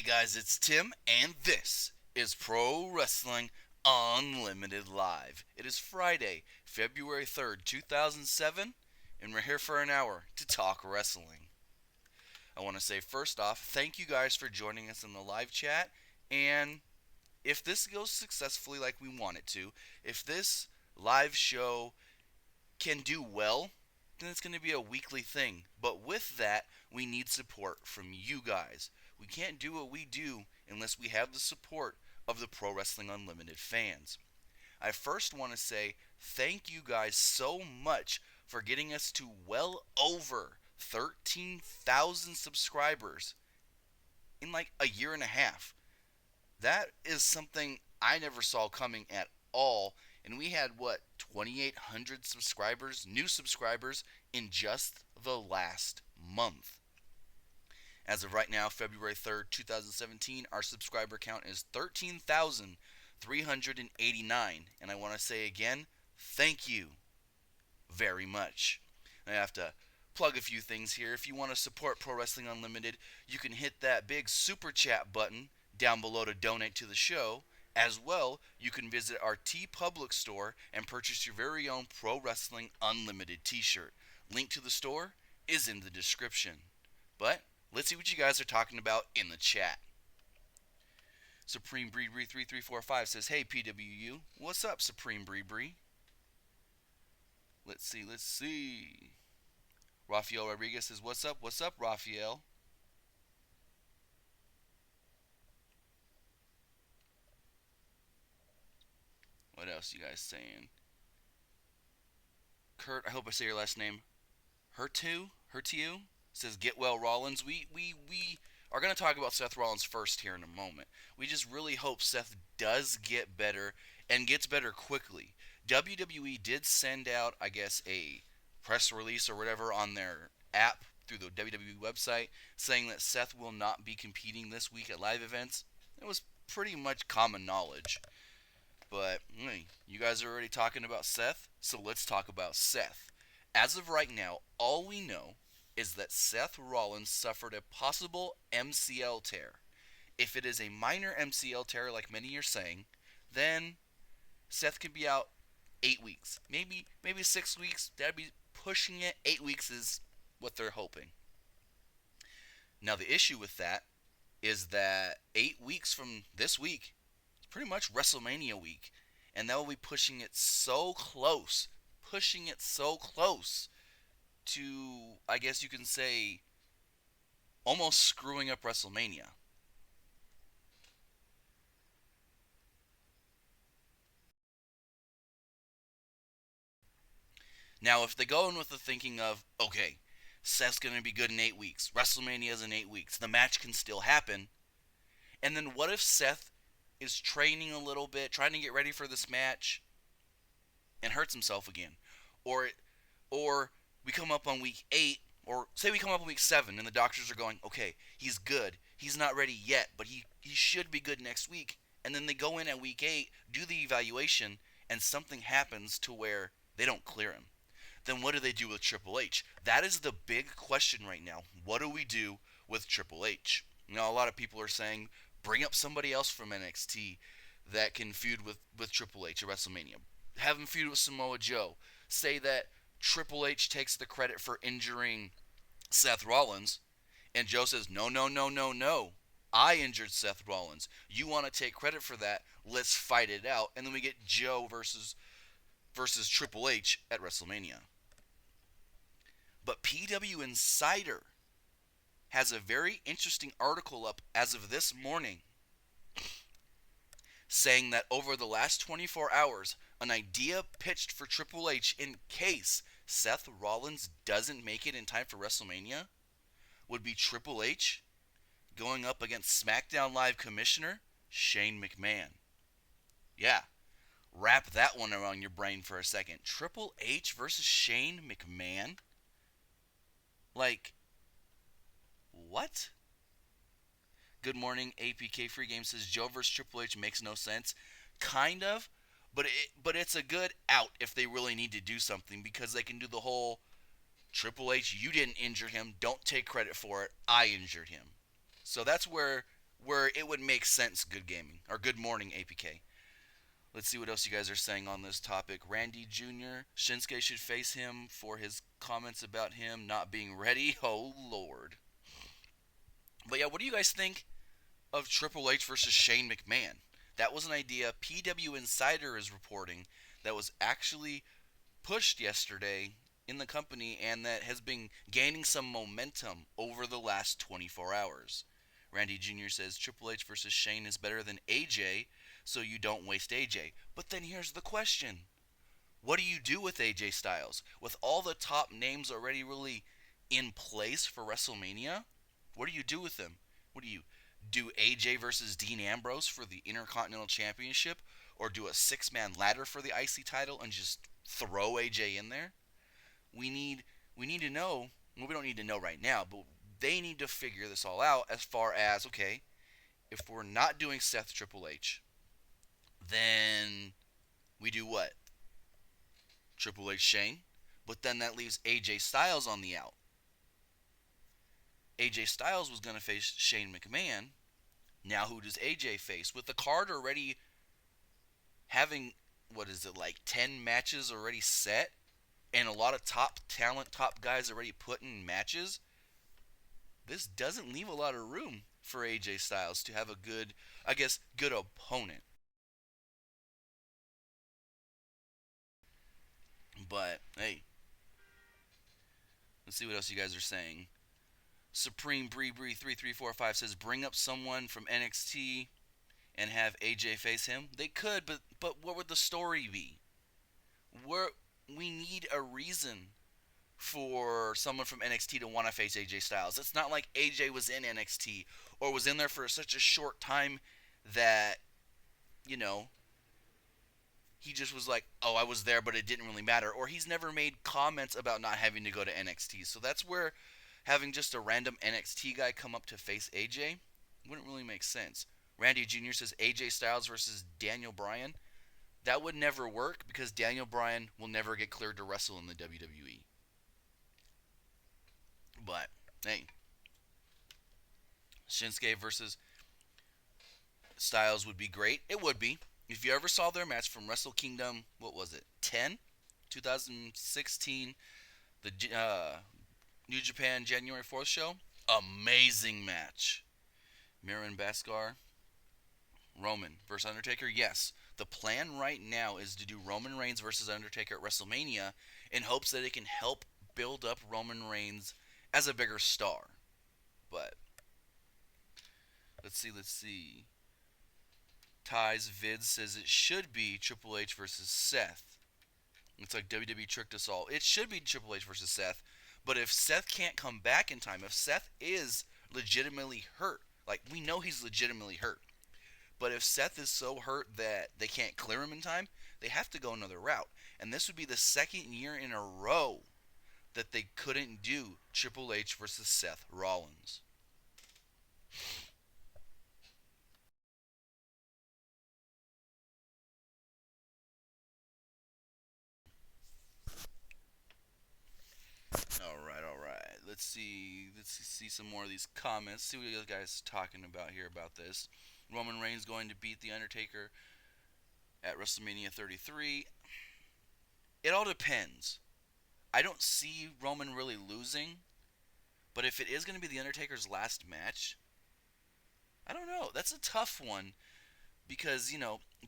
guys, it's Tim, and this is Pro Wrestling Unlimited Live. It is Friday, February 3rd, 2007, and we're here for an hour to talk wrestling. I want to say first off, thank you guys for joining us in the live chat, and if this goes successfully like we want it to, if this live show can do well, then it's going to be a weekly thing. But with that, we need support from you guys. We can't do what we do unless we have the support of the Pro Wrestling Unlimited fans. I first want to say thank you guys so much for getting us to well over 13,000 subscribers in like a year and a half. That is something I never saw coming at all. And we had, 2,800 subscribers, new subscribers, in just the last month. As of right now, February 3rd, 2017, our subscriber count is 13,389. And I want to say again, thank you very much. I have to plug a few things here. If you want to support Pro Wrestling Unlimited, you can hit that big super chat button down below to donate to the show. As well, you can visit our TeePublic store and purchase your very own Pro Wrestling Unlimited t-shirt. Link to the store is in the description. But let's see what you guys are talking about in the chat. Supreme Bree 3345 says, "Hey PWU, what's up, Supreme Bree?" Let's see. Rafael Rodriguez says, "What's up, Rafael?" What else you guys saying? Kurt, I hope I say your last name. Hurtu says, "Get well, Rollins." We are going to talk about Seth Rollins first here in a moment. We just really hope Seth does get better and gets better quickly. WWE did send out, I guess, a press release or whatever on their app through the WWE website saying that Seth will not be competing this week at live events. It was pretty much common knowledge. But hey, you guys are already talking about Seth, so let's talk about Seth. As of right now, all we know is that Seth Rollins suffered a possible MCL tear. If it is a minor MCL tear, like many are saying, then Seth could be out 8 weeks, maybe 6 weeks. That'd be pushing it. 8 weeks is what they're hoping. Now the issue with that is that 8 weeks from this week, pretty much WrestleMania week, and that will be pushing it so close to, I guess you can say, almost screwing up WrestleMania. Now, if they go in with the thinking of, okay, Seth's going to be good in 8 weeks, WrestleMania is in 8 weeks, the match can still happen, and then what if Seth is training a little bit, trying to get ready for this match, and hurts himself again? Or we come up on week 8, or say we come up on week 7, and the doctors are going, okay, he's good. He's not ready yet, but he should be good next week. And then they go in at week 8, do the evaluation, and something happens to where they don't clear him. Then what do they do with Triple H? That is the big question right now. What do we do with Triple H? Now, a lot of people are saying, bring up somebody else from NXT that can feud with Triple H at WrestleMania. Have him feud with Samoa Joe. Say that Triple H takes the credit for injuring Seth Rollins, and Joe says, no. I injured Seth Rollins. You want to take credit for that? Let's fight it out. And then we get Joe versus Triple H at WrestleMania. But PW Insider has a very interesting article up as of this morning saying that over the last 24 hours, an idea pitched for Triple H in case Seth Rollins doesn't make it in time for WrestleMania would be Triple H going up against SmackDown Live Commissioner Shane McMahon. Yeah, wrap that one around your brain for a second. Triple H versus Shane McMahon? Like, what? Good morning, APK Free Game says Joe versus Triple H makes no sense. Kind of, but it's a good out if they really need to do something, because they can do the whole Triple H, you didn't injure him, don't take credit for it, I injured him. So that's where where it would make sense. Good gaming or good morning APK. Let's see what else you guys are saying on this topic. Randy Jr. Shinsuke should face him for his comments about him not being ready. Oh Lord. But yeah, what do you guys think of Triple H versus Shane McMahon? That was an idea PW Insider is reporting that was actually pushed yesterday in the company and that has been gaining some momentum over the last 24 hours. Randy Jr. says Triple H versus Shane is better than AJ, so you don't waste AJ. But then here's the question. What do you do with AJ Styles? With all the top names already really in place for WrestleMania? What do you do with them? What do AJ versus Dean Ambrose for the Intercontinental Championship? Or do a six-man ladder for the IC title and just throw AJ in there? We need we need to know. Well, we don't need to know right now, but they need to figure this all out as far as okay, if we're not doing Seth Triple H, then we do what? Triple H Shane, but then that leaves AJ Styles on the out. AJ Styles was going to face Shane McMahon. Now who does AJ face? With the card already having, what is it, like 10 matches already set, and a lot of top talent, top guys already put in matches, this doesn't leave a lot of room for AJ Styles to have a good, I guess, good opponent. But, hey, let's see what else you guys are saying. Supreme Bree Bree 3345 says bring up someone from NXT and have AJ face him. They could, but what would the story be? Where we need a reason for someone from NXT to want to face AJ Styles. It's not like AJ was in NXT or was in there for such a short time that, you know, he just was like, oh, I was there, but it didn't really matter. Or he's never made comments about not having to go to NXT. So that's where having just a random NXT guy come up to face AJ wouldn't really make sense. Randy Jr. says AJ Styles versus Daniel Bryan. That would never work because Daniel Bryan will never get cleared to wrestle in the WWE. But, hey, Shinsuke versus Styles would be great. It would be. If you ever saw their match from Wrestle Kingdom, what was it, 10? 2016, the New Japan January 4th show. Amazing match. Mirren Baskar, Roman versus Undertaker. Yes, the plan right now is to do Roman Reigns versus Undertaker at WrestleMania in hopes that it can help build up Roman Reigns as a bigger star. But let's see. Ty's Vid says it should be Triple H versus Seth. It's like WWE tricked us all. It should be Triple H versus Seth. But if Seth can't come back in time, if Seth is legitimately hurt, like we know he's legitimately hurt, but if Seth is so hurt that they can't clear him in time, they have to go another route. And this would be the second year in a row that they couldn't do Triple H versus Seth Rollins. All right. Let's see some more of these comments. See what you guys are talking about here about this. Roman Reigns going to beat The Undertaker at WrestleMania 33. It all depends. I don't see Roman really losing, but if it is going to be The Undertaker's last match, I don't know. That's a tough one because,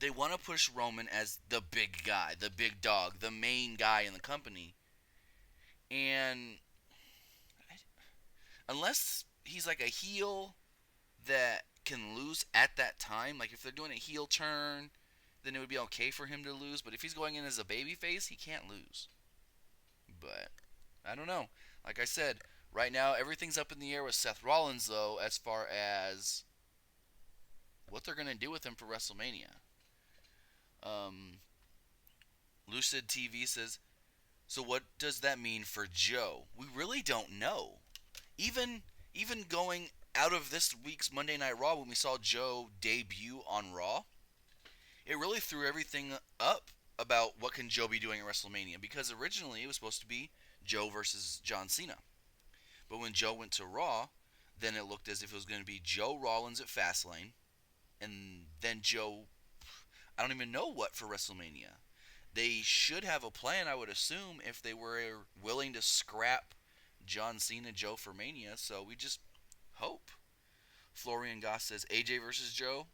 they want to push Roman as the big guy, the big dog, the main guy in the company. And unless he's like a heel that can lose at that time, like if they're doing a heel turn, then it would be okay for him to lose. But if he's going in as a babyface, he can't lose. But I don't know. Like I said, right now everything's up in the air with Seth Rollins, though, as far as what they're going to do with him for WrestleMania. Lucid TV says, so what does that mean for Joe? We really don't know. Even going out of this week's Monday Night Raw when we saw Joe debut on Raw, it really threw everything up about what can Joe be doing at WrestleMania, because originally it was supposed to be Joe versus John Cena. But when Joe went to Raw, Then it looked as if it was going to be Joe Rollins at Fastlane, and then Joe, I don't even know what for WrestleMania. They should have a plan, I would assume, if they were willing to scrap John Cena Joe for Mania. So we just hope. Florian Goss says AJ versus Joe.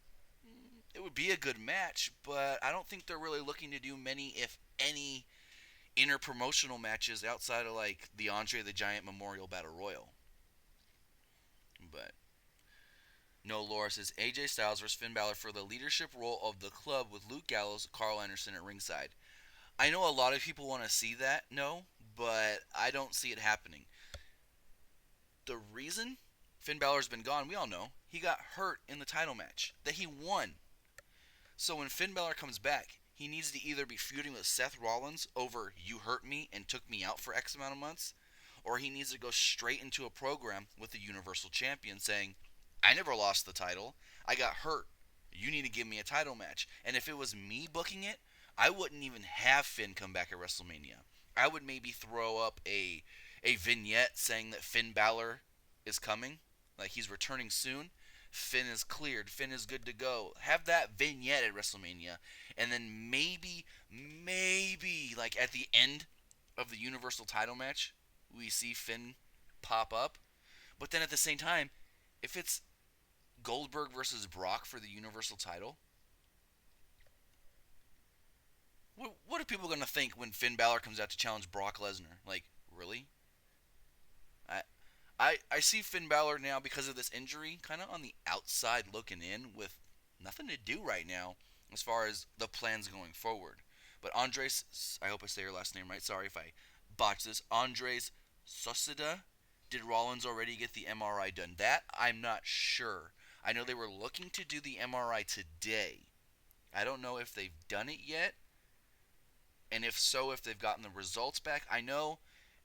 It would be a good match, but I don't think they're really looking to do many, if any, interpromotional matches outside of like the Andre the Giant Memorial Battle Royal. But no, Laura says AJ Styles versus Finn Balor for the leadership role of the club with Luke Gallows, Carl Anderson at ringside. I know a lot of people want to see that, no, but I don't see it happening. The reason Finn Balor's been gone, we all know, he got hurt in the title match that he won. So when Finn Balor comes back, he needs to either be feuding with Seth Rollins over "you hurt me and took me out for X amount of months," or he needs to go straight into a program with the Universal Champion saying, "I never lost the title. I got hurt. You need to give me a title match." And if it was me booking it, I wouldn't even have Finn come back at WrestleMania. I would maybe throw up a vignette saying that Finn Balor is coming, like he's returning soon. Finn is cleared. Finn is good to go. Have that vignette at WrestleMania, and then maybe, like at the end of the Universal title match, we see Finn pop up. But then at the same time, if it's Goldberg versus Brock for the Universal title, what are people going to think when Finn Balor comes out to challenge Brock Lesnar? Like, really? I, I see Finn Balor now because of this injury kind of on the outside looking in with nothing to do right now as far as the plans going forward. But Andres, I hope I say your last name right. Sorry if I botched this. Andres Sosida. Did Rollins already get the MRI done? That I'm not sure. I know they were looking to do the MRI today. I don't know if they've done it yet. And if so, if they've gotten the results back. I know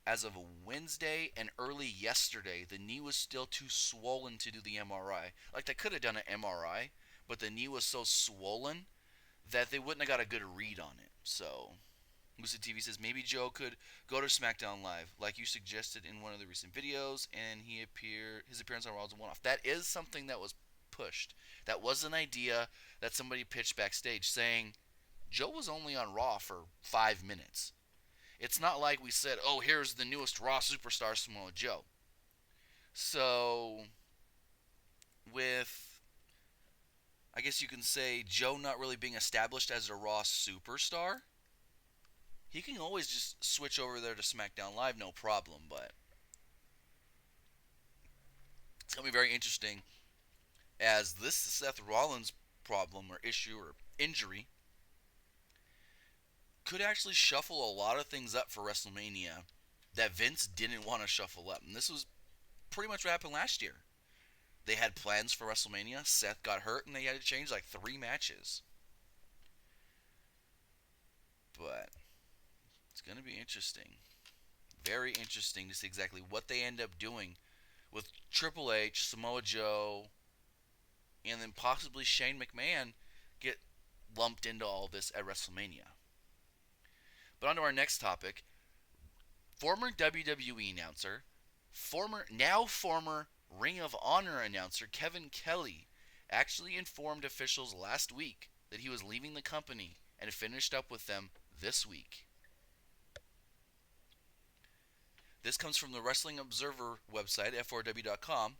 as of Wednesday and early yesterday, the knee was still too swollen to do the MRI. Like, they could have done an MRI, but the knee was so swollen that they wouldn't have got a good read on it. So, Lucid TV says maybe Joe could go to SmackDown Live, like you suggested in one of the recent videos, and his appearance on Raw was a one-off. That is something that was pushed. That was an idea that somebody pitched backstage, saying Joe was only on Raw for 5 minutes. It's not like we said, oh, here's the newest Raw superstar, Samoa Joe. So, with, I guess you can say, Joe not really being established as a Raw superstar, he can always just switch over there to SmackDown Live, no problem. But it's going to be very interesting, as this Seth Rollins problem or issue or injury could actually shuffle a lot of things up for WrestleMania that Vince didn't want to shuffle up. And this was pretty much what happened last year. They had plans for WrestleMania. Seth got hurt, and they had to change like 3 matches. But it's going to be interesting. Very interesting to see exactly what they end up doing with Triple H, Samoa Joe, and then possibly Shane McMahon get lumped into all this at WrestleMania. But on to our next topic. Former WWE announcer, former Ring of Honor announcer Kevin Kelly actually informed officials last week that he was leaving the company and finished up with them this week. This comes from the Wrestling Observer website, f4w.com.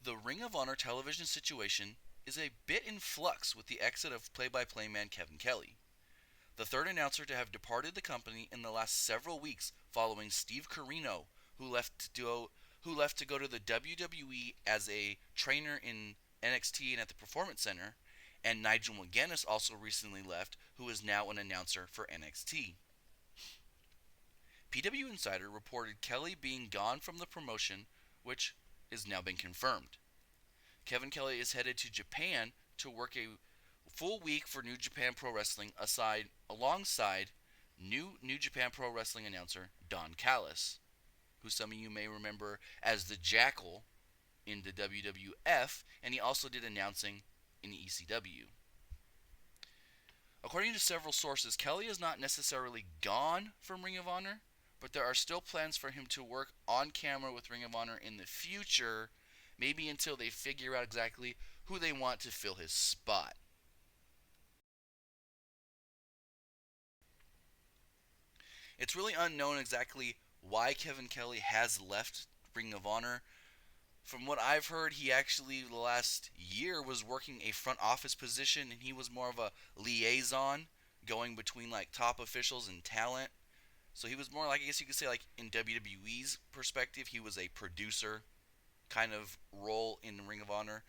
The Ring of Honor television situation is a bit in flux with the exit of play-by-play man Kevin Kelly, the third announcer to have departed the company in the last several weeks following Steve Corino, who left to go to the WWE as a trainer in NXT and at the Performance Center, and Nigel McGuinness also recently left, who is now an announcer for NXT. PW Insider reported Kelly being gone from the promotion, which has now been confirmed. Kevin Kelly is headed to Japan to work a full week for New Japan Pro Wrestling alongside New Japan Pro Wrestling announcer Don Callis, who some of you may remember as the Jackal in the WWF, and he also did announcing in the ECW. According to several sources, Kelly is not necessarily gone from Ring of Honor, but there are still plans for him to work on camera with Ring of Honor in the future maybe until they figure out exactly who they want to fill his spot. It's really unknown exactly why Kevin Kelly has left Ring of Honor. From what I've heard, he actually the last year was working a front office position, and he was more of a liaison going between like top officials and talent. So he was more like, I guess you could say, like in WWE's perspective, he was a producer kind of role in Ring of Honor.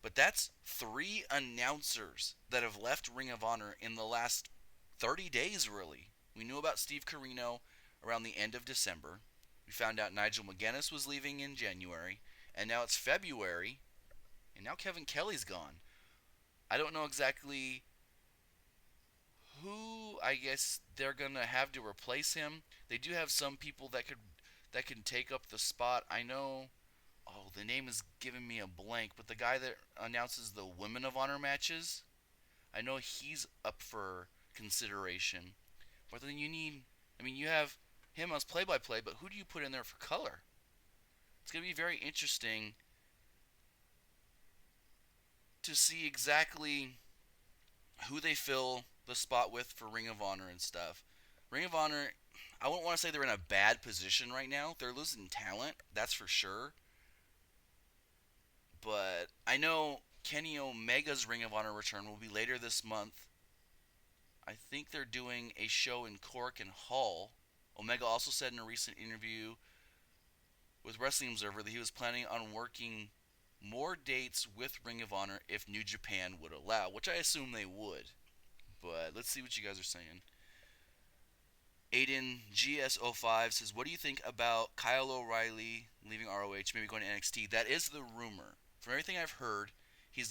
But that's three announcers that have left Ring of Honor in the last 30 days, really. We knew about Steve Corino around the end of December. We found out Nigel McGuinness was leaving in January. And now it's February. And now Kevin Kelly's gone. I don't know exactly who I guess they're gonna have to replace him. They do have some people that can take up the spot. I know. Oh, the name is giving me a blank, but the guy that announces the Women of Honor matches, I know he's up for consideration. But then you need, I mean, you have him as play-by-play, but who do you put in there for color? It's gonna be very interesting to see exactly who they fill the spot with for Ring of Honor and stuff. Ring of Honor, I wouldn't want to say they're in a bad position right now. They're losing talent, that's for sure. But I know Kenny Omega's Ring of Honor return will be later this month. I think they're doing a show in Cork and Hull. Omega also said in a recent interview with Wrestling Observer that he was planning on working more dates with Ring of Honor if New Japan would allow, which I assume they would. But let's see what you guys are saying. Aiden GS05 says, "What do you think about Kyle O'Reilly leaving ROH, maybe going to NXT?" That is the rumor. From everything I've heard, he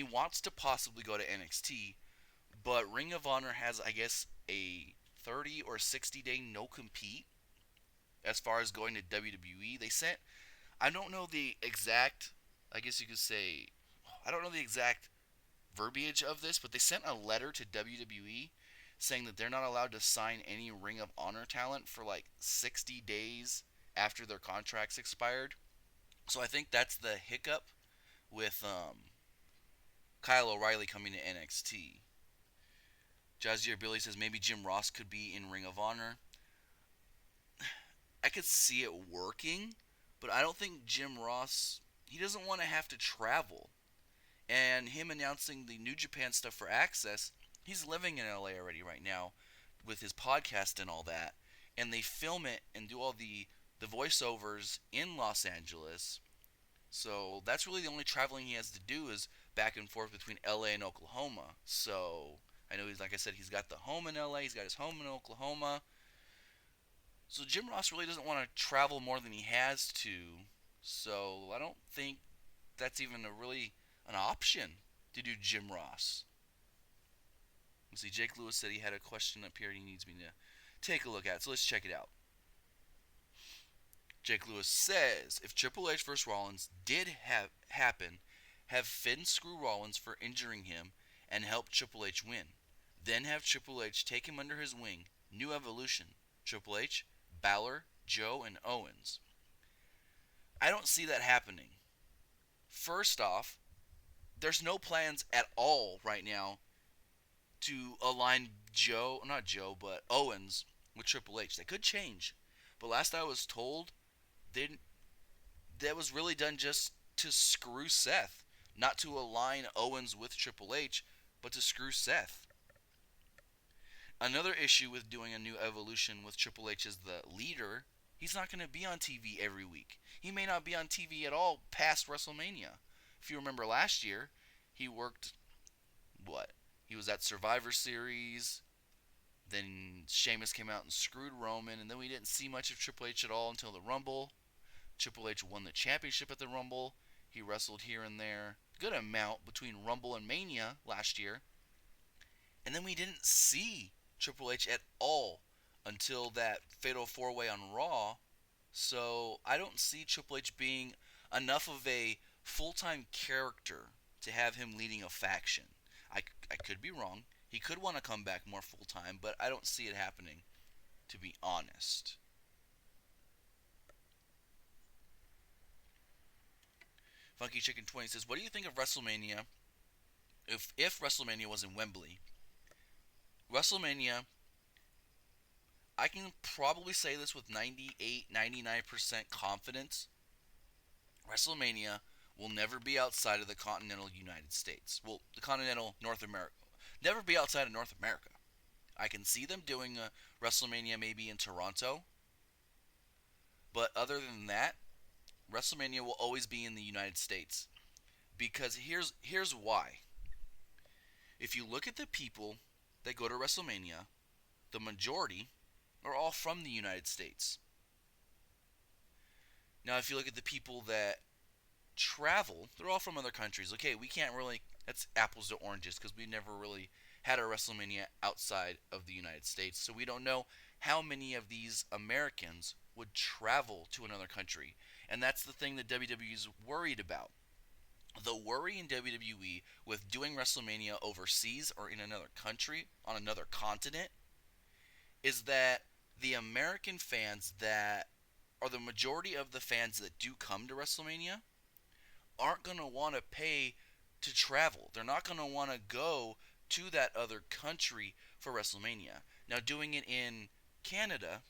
wants to possibly go to NXT, but Ring of Honor has, I guess, a 30 or 60-day no compete as far as going to WWE. I don't know the exact, I guess you could say, I don't know the exact verbiage of this, but they sent a letter to WWE saying that they're not allowed to sign any Ring of Honor talent for like 60 days after their contracts expired. So I think that's the hiccup with Kyle O'Reilly coming to NXT. Jazier Billy says maybe Jim Ross could be in Ring of Honor. I could see it working, but I don't think Jim Ross, he doesn't want to have to travel. And him announcing the New Japan stuff for Access, he's living in LA already right now with his podcast and all that. And they film it and do all the voiceovers in Los Angeles. So that's really the only traveling he has to do is back and forth between LA and Oklahoma. So I know he's, like I said, he's got the home in LA, he's got his home in Oklahoma. So Jim Ross really doesn't want to travel more than he has to. So I don't think that's even an option to do Jim Ross. Let's see, Jake Lewis said he had a question up here he needs me to take a look at. So let's check it out. Jake Lewis says, if Triple H vs. Rollins did happen, have Finn screw Rollins for injuring him and help Triple H win. Then have Triple H take him under his wing. New Evolution. Triple H, Balor, Joe, and Owens. I don't see that happening. First off, there's no plans at all right now to align but Owens with Triple H. They could change. But last I was told, that was really done just to screw Seth. Not to align Owens with Triple H, but to screw Seth. Another issue with doing a new evolution with Triple H as the leader, he's not going to be on TV every week. He may not be on TV at all past WrestleMania. If you remember last year, he worked, what? He was at Survivor Series. Then Sheamus came out and screwed Roman. And then we didn't see much of Triple H at all until the Rumble. Triple H won the championship at the Rumble. He wrestled here and there. Good amount between Rumble and Mania last year. And then we didn't see Triple H at all until that Fatal 4-Way on Raw. So I don't see Triple H being enough of a full-time character to have him leading a faction. I could be wrong. He could want to come back more full-time, but I don't see it happening, to be honest. Funky Chicken 20 says, "What do you think of WrestleMania if WrestleMania was in Wembley? WrestleMania, I can probably say this with 98, 99% confidence. WrestleMania will never be outside of the continental United States. Well, the continental North America. Never be outside of North America. I can see them doing a WrestleMania maybe in Toronto, but other than that, WrestleMania will always be in the United States. Because here's why. If you look at the people that go to WrestleMania, the majority are all from the United States. Now, if you look at the people that travel, they're all from other countries. Okay, we can't really, that's apples to oranges because we never really had a WrestleMania outside of the United States. So we don't know how many of these Americans would travel to another country. And that's the thing that WWE is worried about. The worry in WWE with doing WrestleMania overseas or in another country, on another continent, is that the American fans that are the majority of the fans that do come to WrestleMania aren't going to want to pay to travel. They're not going to want to go to that other country for WrestleMania. Now, doing it in Canada,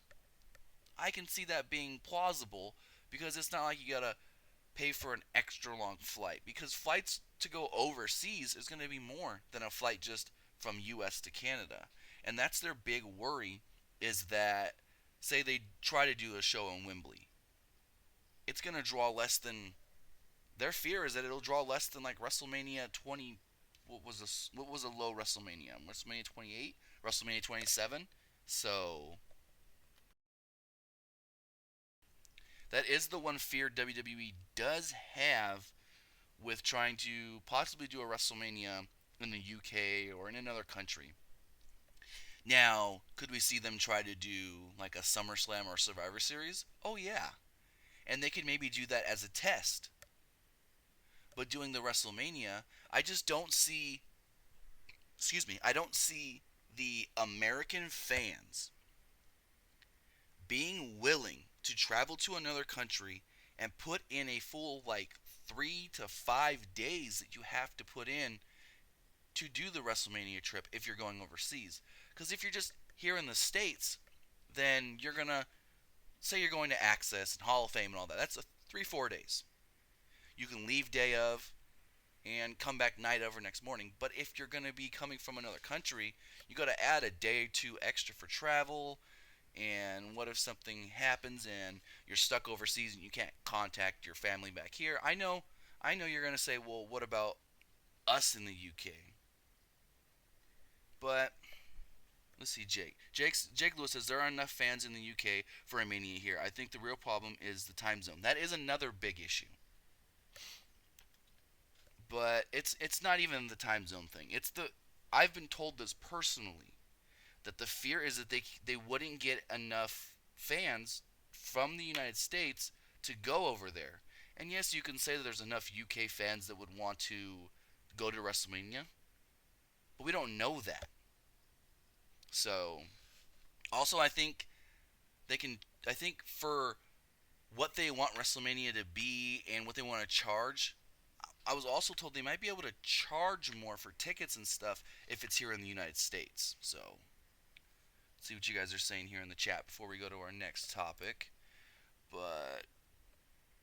I can see that being plausible because it's not like you got to pay for an extra long flight, because flights to go overseas is going to be more than a flight just from US to Canada. And that's their big worry, is that say they try to do a show in Wembley. It's going to draw less than, their fear is that it'll draw less than like WrestleMania 20, what was a low WrestleMania? WrestleMania 28, WrestleMania 27. So that is the one fear WWE does have with trying to possibly do a WrestleMania in the UK or in another country. Now, could we see them try to do like a SummerSlam or Survivor Series? Oh yeah. And they could maybe do that as a test. But doing the WrestleMania, I just don't see, excuse me, I don't see the American fans being willing to travel to another country and put in a full like 3 to 5 days that you have to put in to do the WrestleMania trip if you're going overseas. Because if you're just here in the States, then you're going to, say you're going to Access and Hall of Fame and all that. That's a 3-4 days. You can leave day of and come back night of or next morning. But if you're going to be coming from another country, you got to add a day or two extra for travel. And what if something happens and you're stuck overseas and you can't contact your family back here? I know you're going to say, well, what about us in the UK? But let's see, Jake Lewis says there are enough fans in the UK for a Mania here. I think the real problem is the time zone. That is another big issue. But it's not even the time zone thing. It's the, I've been told this personally, that the fear is that they wouldn't get enough fans from the United States to go over there. And yes, you can say that there's enough UK fans that would want to go to WrestleMania, but we don't know that. So, also I think they can, I think for what they want WrestleMania to be and what they want to charge, I was also told they might be able to charge more for tickets and stuff if it's here in the United States. So, let's see what you guys are saying here in the chat before we go to our next topic. But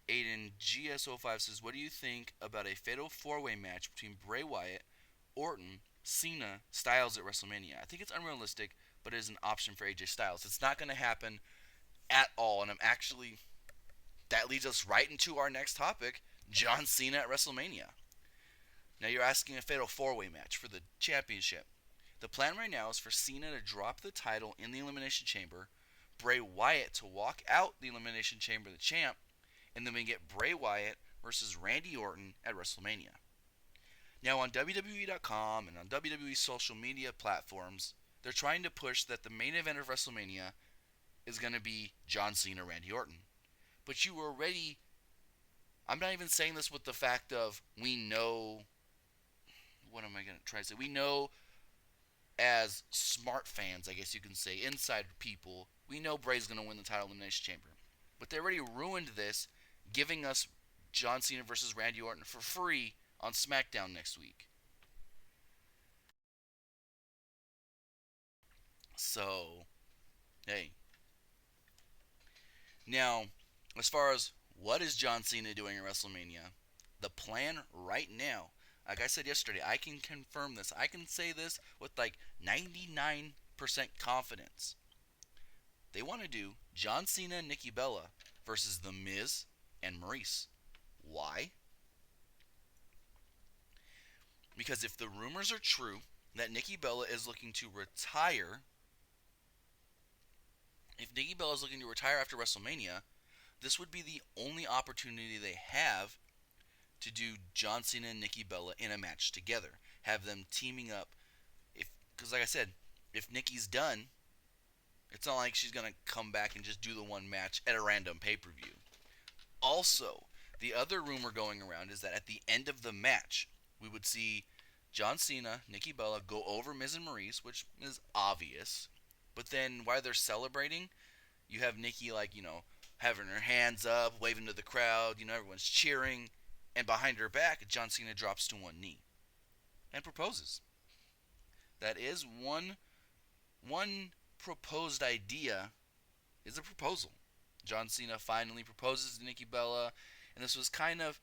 Aiden GSO5 says, what do you think about a fatal 4-way match between Bray Wyatt, Orton, Cena, Styles at WrestleMania? I think it's unrealistic, but it is an option for AJ Styles. It's not going to happen at all, and I'm actually, that leads us right into our next topic, John Cena at WrestleMania. Now you're asking a fatal 4-way match for the championship. The plan right now is for Cena to drop the title in the Elimination Chamber, Bray Wyatt to walk out the Elimination Chamber the champ, and then we get Bray Wyatt versus Randy Orton at WrestleMania. Now on WWE.com and on WWE social media platforms, they're trying to push that the main event of WrestleMania is going to be John Cena, Randy Orton. But you already, I'm not even saying this with the fact of we know, what am I going to try to say? We know as smart fans, I guess you can say, inside people, we know Bray's going to win the title in the Elimination Chamber. But they already ruined this, giving us John Cena versus Randy Orton for free on SmackDown next week. So, hey. Now, as far as what is John Cena doing at WrestleMania, the plan right now, like I said yesterday, I can confirm this. I can say this with like 99% confidence. They want to do John Cena and Nikki Bella versus The Miz and Maurice. Why? Because if the rumors are true that Nikki Bella is looking to retire, if Nikki Bella is looking to retire after WrestleMania, this would be the only opportunity they have to do John Cena and Nikki Bella in a match together. Have them teaming up. Because like I said, if Nikki's done, it's not like she's going to come back and just do the one match at a random pay-per-view. Also, the other rumor going around is that at the end of the match, we would see John Cena, Nikki Bella go over Miz and Maurice, which is obvious. But then while they're celebrating, you have Nikki, like, having her hands up, waving to the crowd, everyone's cheering. And behind her back, John Cena drops to one knee and proposes. That is one proposed idea is a proposal. John Cena finally proposes to Nikki Bella, and this was kind of,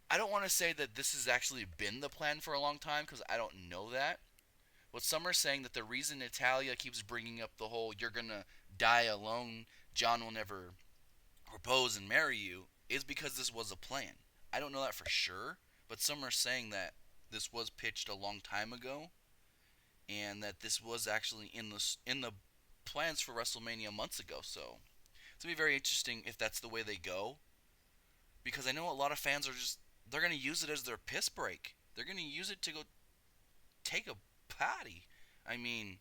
I don't want to say that this has actually been the plan for a long time, because I don't know that. But some are saying that the reason Natalya keeps bringing up the whole "you're gonna die alone, John will never propose and marry you" is because this was a plan. I don't know that for sure, but some are saying that this was pitched a long time ago, and that this was actually in the plans for WrestleMania months ago. So it's gonna be very interesting if that's the way they go, because I know a lot of fans are just, they're gonna use it as their piss break. They're gonna use it to go take a potty. I mean,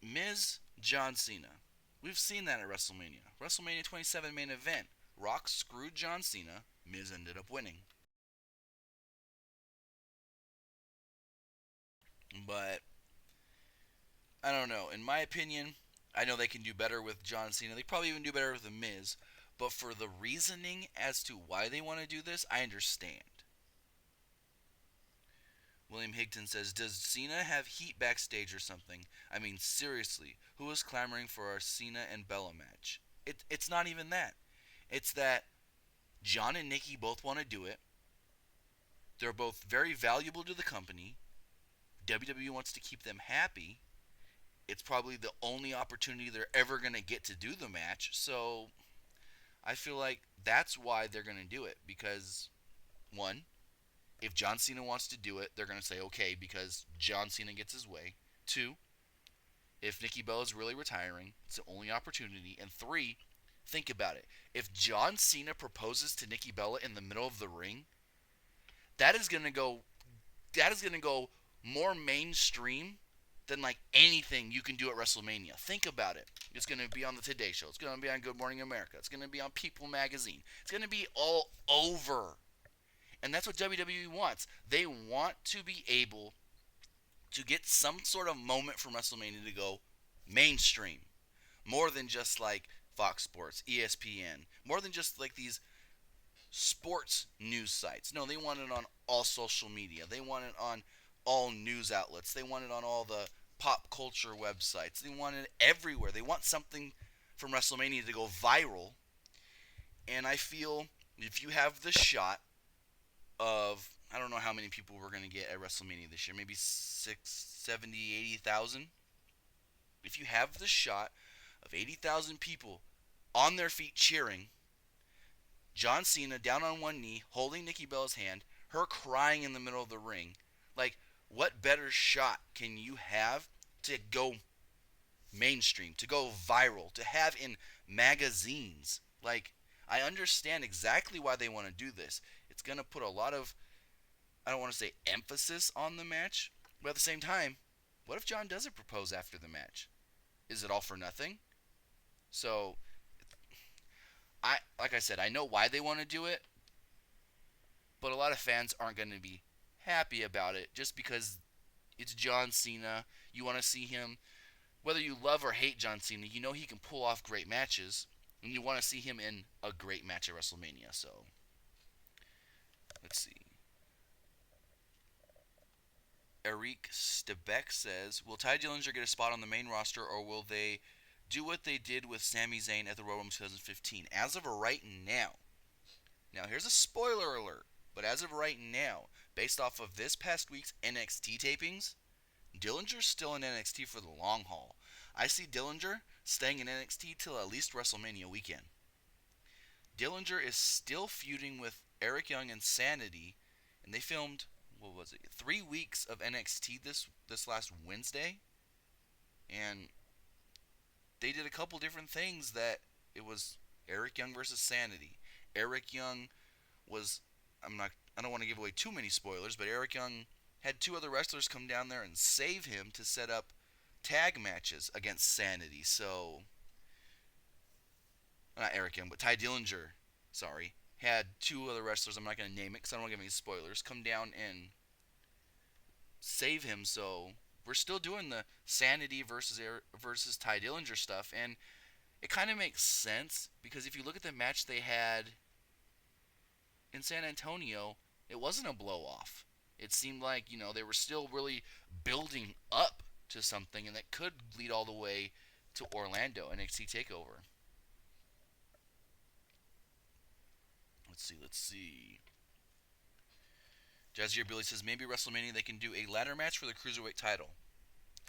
Miz, John Cena. We've seen that at WrestleMania. WrestleMania 27 main event. Rock screwed John Cena. Miz ended up winning. But I don't know. In my opinion, I know they can do better with John Cena. They probably even do better with The Miz. But for the reasoning as to why they want to do this, I understand. William Higton says, "Does Cena have heat backstage or something? I mean, seriously, who is clamoring for our Cena and Bella match?" It's not even that. It's that John and Nikki both want to do it. They're both very valuable to the company. WWE wants to keep them happy. It's probably the only opportunity they're ever going to get to do the match. So I feel like that's why they're going to do it. Because, one, if John Cena wants to do it, they're going to say okay because John Cena gets his way. Two, if Nikki Bella is really retiring, it's the only opportunity. And three, think about it. If John Cena proposes to Nikki Bella in the middle of the ring, that is going to go more mainstream than like anything you can do at WrestleMania. Think about it. It's going to be on the Today Show. It's going to be on Good Morning America. It's going to be on People Magazine. It's going to be all over. And that's what WWE wants. They want to be able to get some sort of moment from WrestleMania to go mainstream. More than just like Fox Sports, ESPN. More than just like these sports news sites. No, they want it on all social media. They want it on all news outlets. They want it on all the pop culture websites. They want it everywhere. They want something from WrestleMania to go viral. And I feel if you have the shot of, I don't know how many people we're going to get at WrestleMania this year, maybe 70, 80,000. If you have the shot of 80,000 people on their feet cheering, John Cena down on one knee, holding Nikki Bella's hand, her crying in the middle of the ring, like, what better shot can you have to go mainstream, to go viral, to have in magazines? Like, I understand exactly why they want to do this. It's going to put a lot of, I don't want to say emphasis on the match, but at the same time, what if John doesn't propose after the match? Is it all for nothing? So, like I said, I know why they want to do it, but a lot of fans aren't going to be happy about it just because it's John Cena. You want to see him, whether you love or hate John Cena, you know he can pull off great matches. and you want to see him in a great match at WrestleMania. So let's see. Eric Stebek says, "Will Ty Dillinger get a spot on the main roster, or will they do what they did with Sami Zayn at the Royal Rumble 2015?" As of right now here's a spoiler alert, but as of right now, based off of this past week's NXT tapings, Dillinger's still in NXT for the long haul. I see Dillinger staying in NXT till at least WrestleMania weekend. Dillinger is still feuding with Eric Young and Sanity, and they filmed, what was it, 3 weeks of NXT this last Wednesday, and they did a couple different things. That it was Eric Young versus Sanity. Eric Young was, I don't want to give away too many spoilers, but Eric Young had two other wrestlers come down there and save him to set up tag matches against Sanity. So, not Eric Young, but Ty Dillinger, sorry, had two other wrestlers, I'm not going to name it because I don't want to give any spoilers, come down and save him. So we're still doing the Sanity versus Ty Dillinger stuff, and it kind of makes sense because if you look at the match they had in San Antonio, it wasn't a blow off. It seemed like, they were still really building up to something, and that could lead all the way to Orlando NXT Takeover. Let's see. Jazzy Billy says maybe WrestleMania they can do a ladder match for the Cruiserweight title.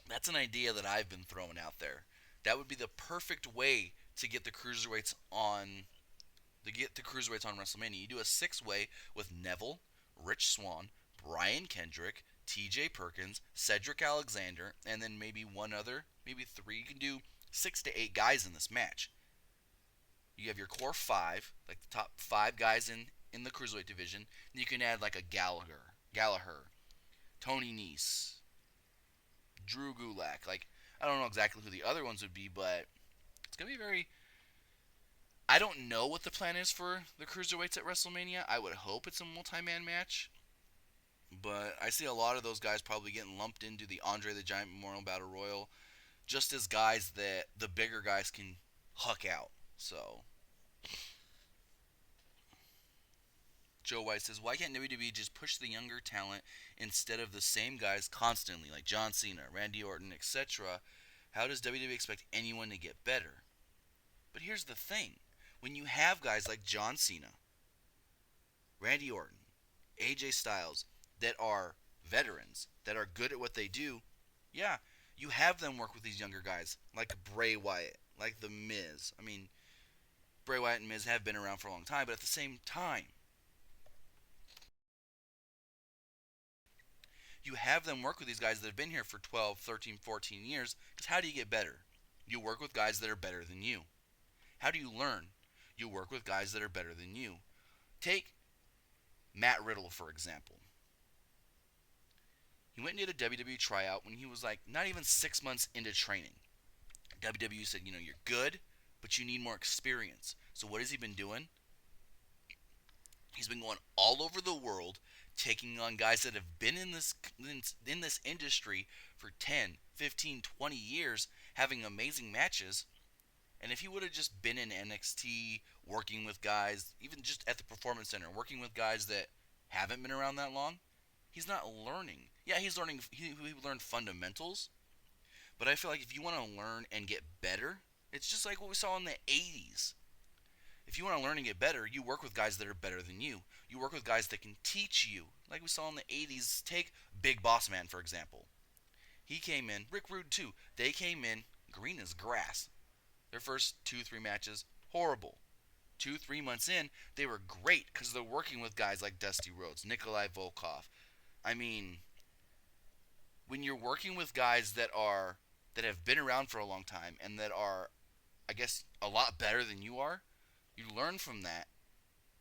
That's an idea that I've been throwing out there. That would be the perfect way to get the Cruiserweights on WrestleMania. You do a 6-way with Neville, Rich Swann, Brian Kendrick, T.J. Perkins, Cedric Alexander, and then maybe one other, maybe three. You can do 6 to 8 guys in this match. You have your core 5, like the top 5 guys in the Cruiserweight division. And you can add like a Gallagher, Tony Nese, Drew Gulak. Like, I don't know exactly who the other ones would be, but it's going to be very... I don't know what the plan is for the Cruiserweights at WrestleMania. I would hope it's a multi-man match. But I see a lot of those guys probably getting lumped into the Andre the Giant Memorial Battle Royal, just as guys that the bigger guys can huck out. So, Joe White says, why can't WWE just push the younger talent instead of the same guys constantly, like John Cena, Randy Orton, etc.? How does WWE expect anyone to get better? But here's the thing. When you have guys like John Cena, Randy Orton, AJ Styles, that are veterans, that are good at what they do, yeah, you have them work with these younger guys, like Bray Wyatt, like The Miz. I mean, Bray Wyatt and Miz have been around for a long time, but at the same time, you have them work with these guys that have been here for 12, 13, 14 years, because how do you get better? You work with guys that are better than you. How do you learn? You work with guys that are better than you. Take Matt Riddle, for example. He went and did a WWE tryout when he was like not even 6 months into training. WWE said, you're good, but you need more experience. So what has he been doing? He's been going all over the world, taking on guys that have been in this industry for 10, 15, 20 years, having amazing matches. And if he would have just been in NXT, working with guys, even just at the Performance Center, working with guys that haven't been around that long, he's not learning. Yeah, he's learning. He learned fundamentals, but I feel like if you want to learn and get better, it's just like what we saw in the 80s. If you want to learn and get better, you work with guys that are better than you. You work with guys that can teach you. Like we saw in the 80s. Take Big Boss Man, for example. He came in, Rick Rude too. They came in green as grass. Their first 2-3 matches, horrible. 2-3 months in, they were great because they're working with guys like Dusty Rhodes, Nikolai Volkov. I mean, when you're working with guys that have been around for a long time and that are, I guess, a lot better than you are, you learn from that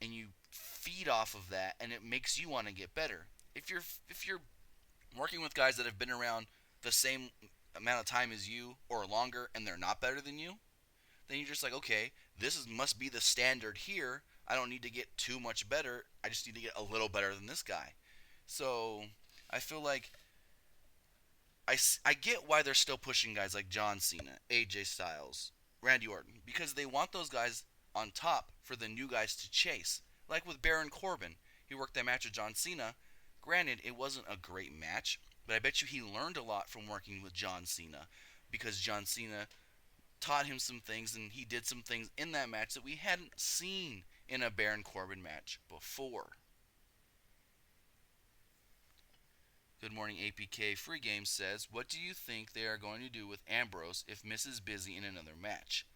and you feed off of that, and it makes you want to get better. If you're working with guys that have been around the same amount of time as you or longer and they're not better than you, then you're just like, okay, must be the standard here. I don't need to get too much better. I just need to get a little better than this guy. So I feel like I get why they're still pushing guys like John Cena, AJ Styles, Randy Orton, because they want those guys on top for the new guys to chase. Like with Baron Corbin, he worked that match with John Cena. Granted, it wasn't a great match, but I bet you he learned a lot from working with John Cena because John Cena taught him some things and he did some things in that match that we hadn't seen in a Baron Corbin match before. Good morning, APK Free Game says, what do you think they are going to do with Ambrose if Miz is busy in another match?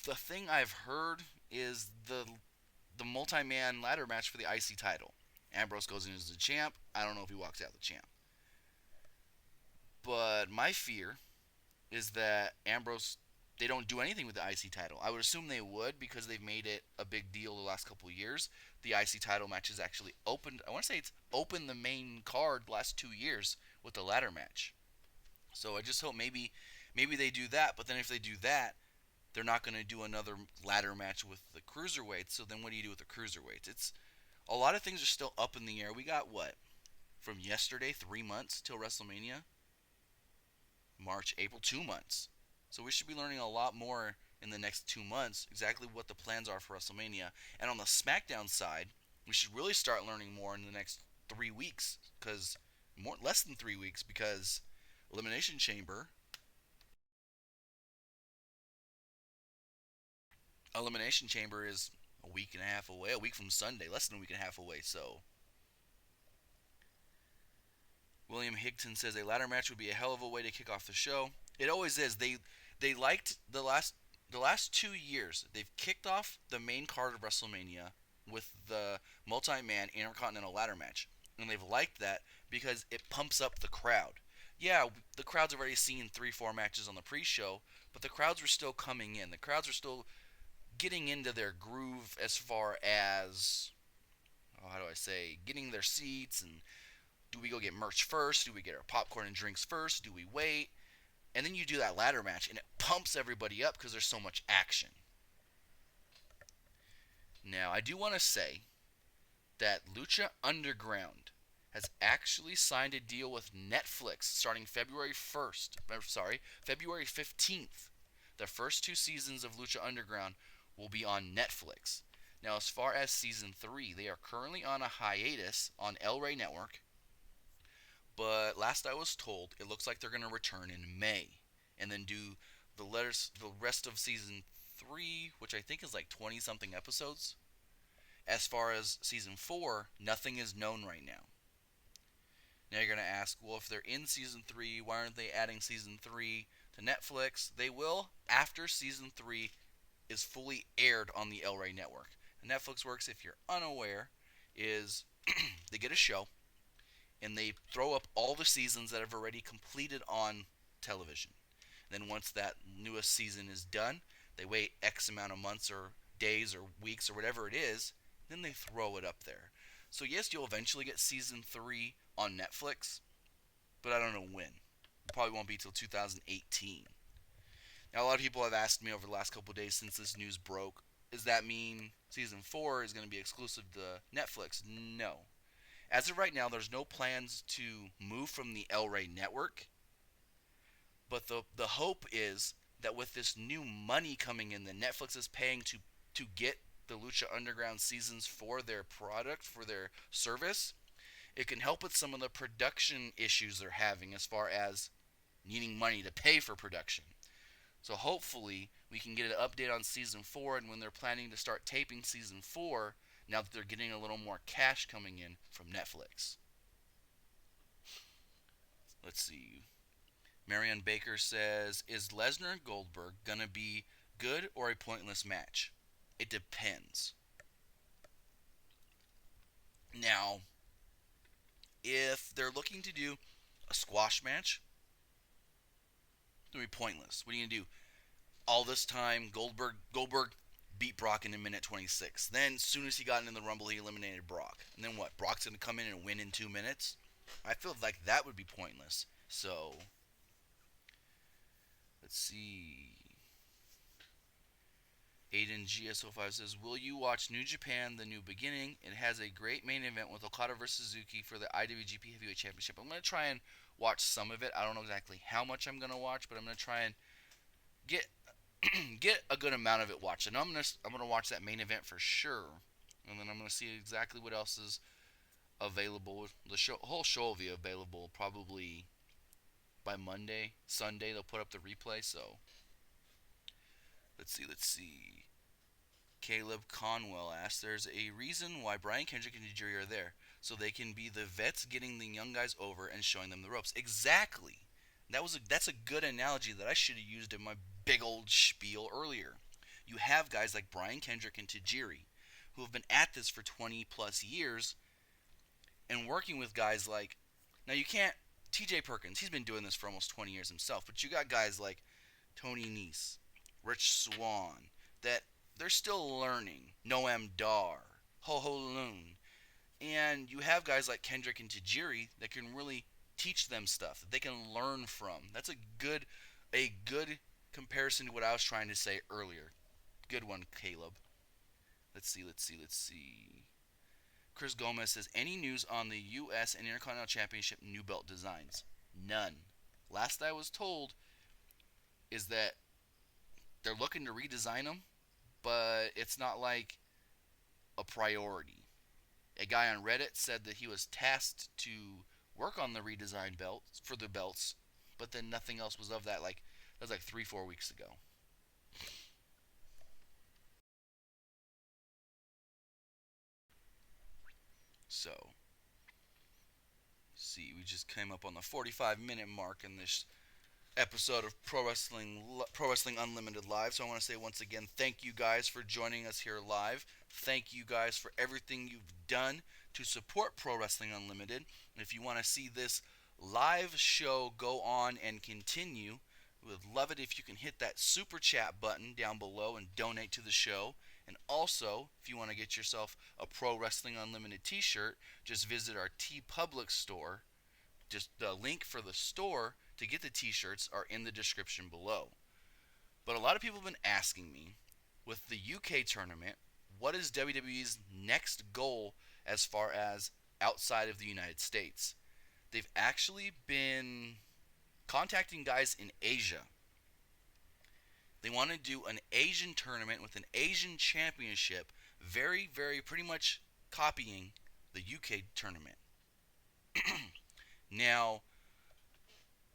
The thing I've heard is the multi-man ladder match for the IC title. Ambrose goes in as the champ. I don't know if he walks out the champ. But my fear is that Ambrose, they don't do anything with the IC title. I would assume they would because they've made it a big deal the last couple of years. The IC title match is actually opened. I want to say it's opened the main card the last 2 years with the ladder match. So I just hope maybe they do that. But then if they do that, they're not going to do another ladder match with the cruiserweights. So then what do you do with the cruiserweights? It's a lot of things are still up in the air. We got what from yesterday, 3 months till WrestleMania. March, April, 2 months. So we should be learning a lot more in the next 2 months, exactly what the plans are for WrestleMania. And on the SmackDown side, we should really start learning more in the next 3 weeks, because less than 3 weeks, because Elimination Chamber. Elimination Chamber is a week and a half away, a week from Sunday, less than a week and a half away. So William Higton says a ladder match would be a hell of a way to kick off the show. It always is. They liked the last 2 years. They've kicked off the main card of WrestleMania with the multi-man Intercontinental ladder match, and they've liked that because it pumps up the crowd. Yeah, the crowd's already seen 3-4 matches on the pre-show, but the crowds were still coming in. The crowds were still getting into their groove as far as, how do I say, getting their seats. And do we go get merch first? Do we get our popcorn and drinks first? Do we wait? And then you do that ladder match, and it pumps everybody up because there's so much action. Now, I do want to say that Lucha Underground has actually signed a deal with Netflix starting February 15th. The first 2 seasons of Lucha Underground will be on Netflix. Now, as far as season 3, they are currently on a hiatus on El Rey Network. But last I was told, it looks like they're going to return in May and then do the rest of season 3, which I think is like 20-something episodes. As far as season 4, nothing is known right now. Now you're going to ask, well, if they're in season 3, why aren't they adding season 3 to Netflix? They will after season 3 is fully aired on the El Rey Network. And Netflix works, if you're unaware, is they get a show and they throw up all the seasons that have already completed on television. Then once that newest season is done, they wait X amount of months or days or weeks or whatever it is, then they throw it up there. So yes, you'll eventually get season 3 on Netflix, but I don't know when. It probably won't be till 2018. Now, a lot of people have asked me over the last couple of days since this news broke, does that mean season 4 is going to be exclusive to Netflix? No. As of right now, there's no plans to move from the El Rey Network, but the hope is that with this new money coming in that Netflix is paying to get the Lucha Underground seasons for their product, for their service, it can help with some of the production issues they're having as far as needing money to pay for production. So hopefully we can get an update on season 4 and when they're planning to start taping season 4, now that they're getting a little more cash coming in from Netflix. Let's see. Marianne Baker says, is Lesnar and Goldberg going to be good or a pointless match? It depends. Now, if they're looking to do a squash match, it's going to be pointless. What are you going to do? All this time, Goldberg beat Brock in a minute 26. Then, as soon as he got into the Rumble, he eliminated Brock. And then what? Brock's going to come in and win in 2 minutes? I feel like that would be pointless. So, let's see. Aiden GSO5 says, will you watch New Japan, The New Beginning? It has a great main event with Okada vs. Suzuki for the IWGP Heavyweight Championship. I'm going to try and watch some of it. I don't know exactly how much I'm going to watch, but I'm going to try and get get a good amount of it watched. And I'm gonna watch that main event for sure, and then I'm gonna see exactly what else is available. The whole show will be available probably by Monday, Sunday. They'll put up the replay. So let's see. Caleb Conwell asks, "There's a reason why Brian Kendrick and Jerry are there, so they can be the vets getting the young guys over and showing them the ropes." Exactly. That's a good analogy that I should have used in my big old spiel earlier. You have guys like Brian Kendrick and Tajiri, who have been at this for 20 plus years, and working with guys like, now you can't, TJ Perkins, he's been doing this for almost 20 years himself, but you got guys like Tony Nese, Rich Swann, that they're still learning, Noam Dar, Ho Ho Loon, and you have guys like Kendrick and Tajiri that can really teach them stuff that they can learn from. That's a good comparison to what I was trying to say earlier. Good one, Caleb. Let's see. Chris Gomez says, any news on the U.S. and Intercontinental Championship new belt designs? None. Last I was told is that they're looking to redesign them, but it's not like a priority. A guy on Reddit said that he was tasked to work on the redesigned belts for the belts, but then nothing else was of that. Like that was like 3-4 weeks ago. So, see, we just came up on the 45-minute mark in this episode of Pro Wrestling Unlimited Live. So I want to say once again, thank you guys for joining us here live. Thank you guys for everything you've done to support Pro Wrestling Unlimited. And if you want to see this live show go on and continue, we would love it if you can hit that super chat button down below and donate to the show. And also, if you want to get yourself a Pro Wrestling Unlimited t-shirt, just visit our T Public store. Just the link for the store to get the t-shirts are in the description below. But a lot of people have been asking me, with the UK tournament, what is WWE's next goal as far as outside of the United States? They've actually been contacting guys in Asia. They want to do an Asian tournament with an Asian championship, very, very pretty much copying the UK tournament. Now,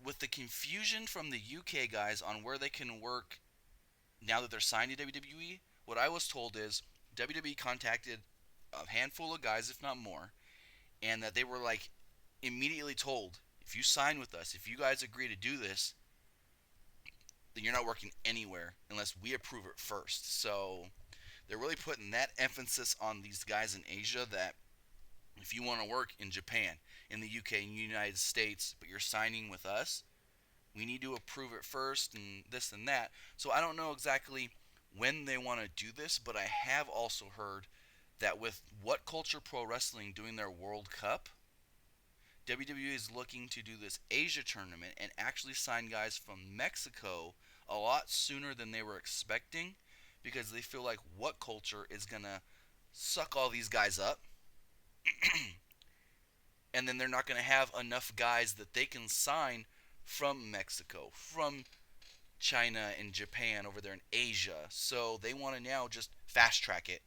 with the confusion from the UK guys on where they can work now that they're signed to WWE, what I was told is WWE contacted a handful of guys, if not more, and that they were like immediately told, if you sign with us, if you guys agree to do this, then you're not working anywhere unless we approve it first. So they're really putting that emphasis on these guys in Asia that if you want to work in Japan, in the UK, in the United States, but you're signing with us, we need to approve it first and this and that. So I don't know exactly when they want to do this, but I have also heard that with What Culture Pro Wrestling doing their World Cup, WWE is looking to do this Asia tournament and actually sign guys from Mexico a lot sooner than they were expecting because they feel like What Culture is going to suck all these guys up and then they're not going to have enough guys that they can sign from Mexico, from China and Japan over there in Asia. So they want to now just fast track it.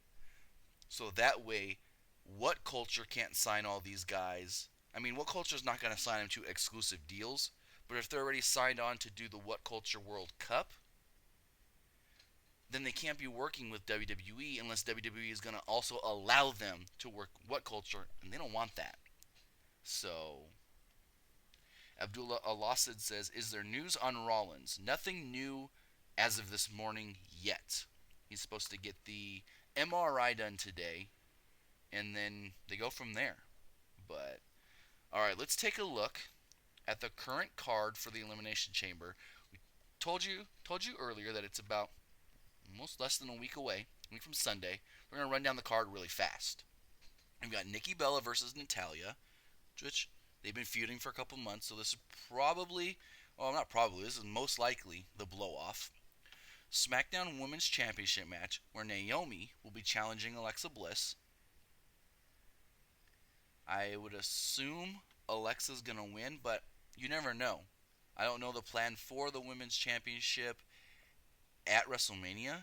So that way, What Culture can't sign all these guys. I mean, What Culture is not going to sign them to exclusive deals, but if they're already signed on to do the What Culture World Cup, then they can't be working with WWE unless WWE is going to also allow them to work What Culture, and they don't want that. So, Abdullah Al-Asad says, is there news on Rollins? Nothing new as of this morning yet. He's supposed to get the MRI done today, and then they go from there. But, alright, let's take a look at the current card for the Elimination Chamber. We told you earlier that it's about almost less than a week away, a week from Sunday. We're going to run down the card really fast. We've got Nikki Bella versus Natalya, which they've been feuding for a couple months, so this is probably, well, not probably, this is most likely the blow-off. SmackDown Women's Championship match, where Naomi will be challenging Alexa Bliss. I would assume Alexa's going to win, but you never know. I don't know the plan for the Women's Championship at WrestleMania,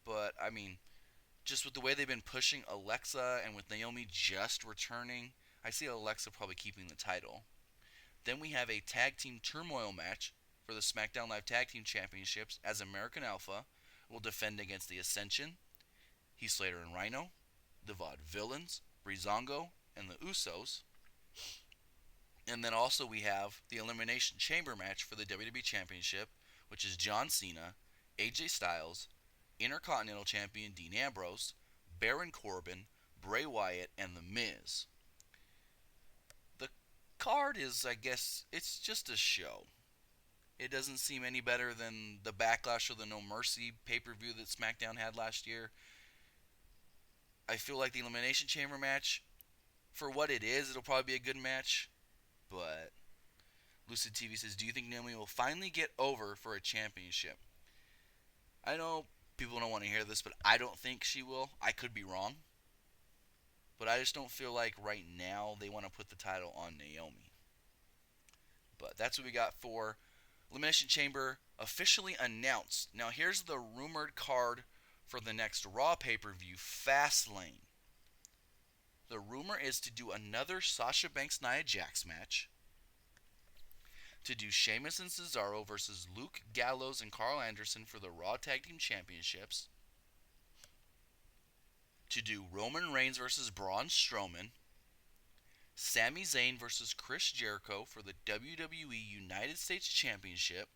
but I mean, just with the way they've been pushing Alexa and with Naomi just returning, I see Alexa probably keeping the title. Then we have a tag team turmoil match for the SmackDown Live Tag Team Championships as American Alpha will defend against the Ascension, Heath Slater and Rhino, the Vaudevillains, Breezango, and the Usos. And then also we have the Elimination Chamber match for the WWE Championship, which is John Cena, AJ Styles, Intercontinental Champion Dean Ambrose, Baron Corbin, Bray Wyatt, and The Miz. The card is, I guess, it's just a show. It doesn't seem any better than the Backlash or the No Mercy pay-per-view that SmackDown had last year. I feel like the Elimination Chamber match, for what it is, it'll probably be a good match. But Lucid TV says, do you think Naomi will finally get over for a championship? I know people don't want to hear this, but I don't think she will. I could be wrong. But I just don't feel like right now they want to put the title on Naomi. But that's what we got for Elimination Chamber officially announced. Now here's the rumored card for the next Raw pay-per-view, Fastlane. The rumor is to do another Sasha Banks Nia Jax match, to do Sheamus and Cesaro versus Luke Gallows and Carl Anderson for the Raw Tag Team Championships, to do Roman Reigns versus Braun Strowman, Sami Zayn versus Chris Jericho for the WWE United States Championship,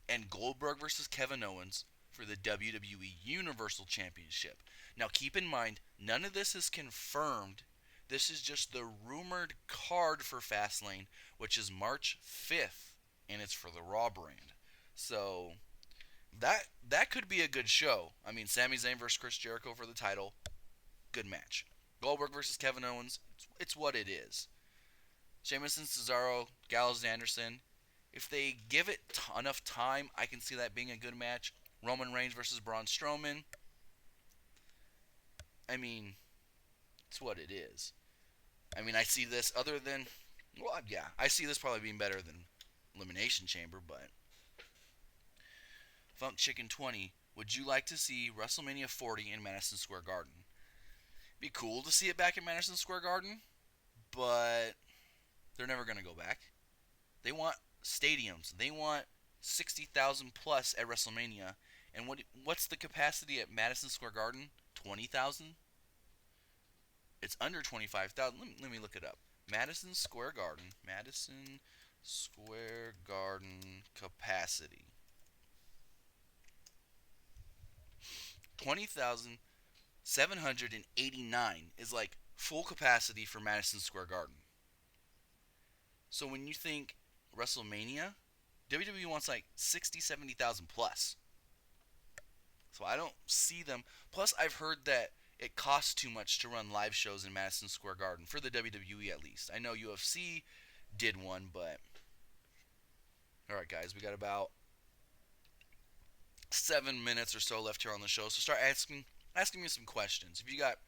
and Goldberg versus Kevin Owens for the WWE Universal Championship. Now keep in mind, none of this is confirmed. This is just the rumored card for Fastlane, which is March 5th, and it's for the Raw brand. So that could be a good show. I mean, Sami Zayn versus Chris Jericho for the title, good match. Goldberg versus Kevin Owens, it's what it is. Sheamus and Cesaro, Gallows and Anderson, if they give it enough time, I can see that being a good match. Roman Reigns versus Braun Strowman, I mean, it's what it is. I mean, I see this other than, well, yeah, I see this probably being better than Elimination Chamber, but Funk Chicken 20, would you like to see WrestleMania 40 in Madison Square Garden? Be cool to see it back in Madison Square Garden, but they're never going to go back. They want stadiums. They want 60,000 plus at WrestleMania. And what's the capacity at Madison Square Garden? 20,000? It's under 25,000. Let me look it up. Madison Square Garden. Madison Square Garden capacity. 20,789 is like full capacity for Madison Square Garden. So when you think WrestleMania, WWE wants like 60, 70,000 plus. So I don't see them. Plus, I've heard that it costs too much to run live shows in Madison Square Garden, for the WWE at least. I know UFC did one, but... Alright, guys, we got about 7 minutes or so left here on the show, so start asking me some questions. If you got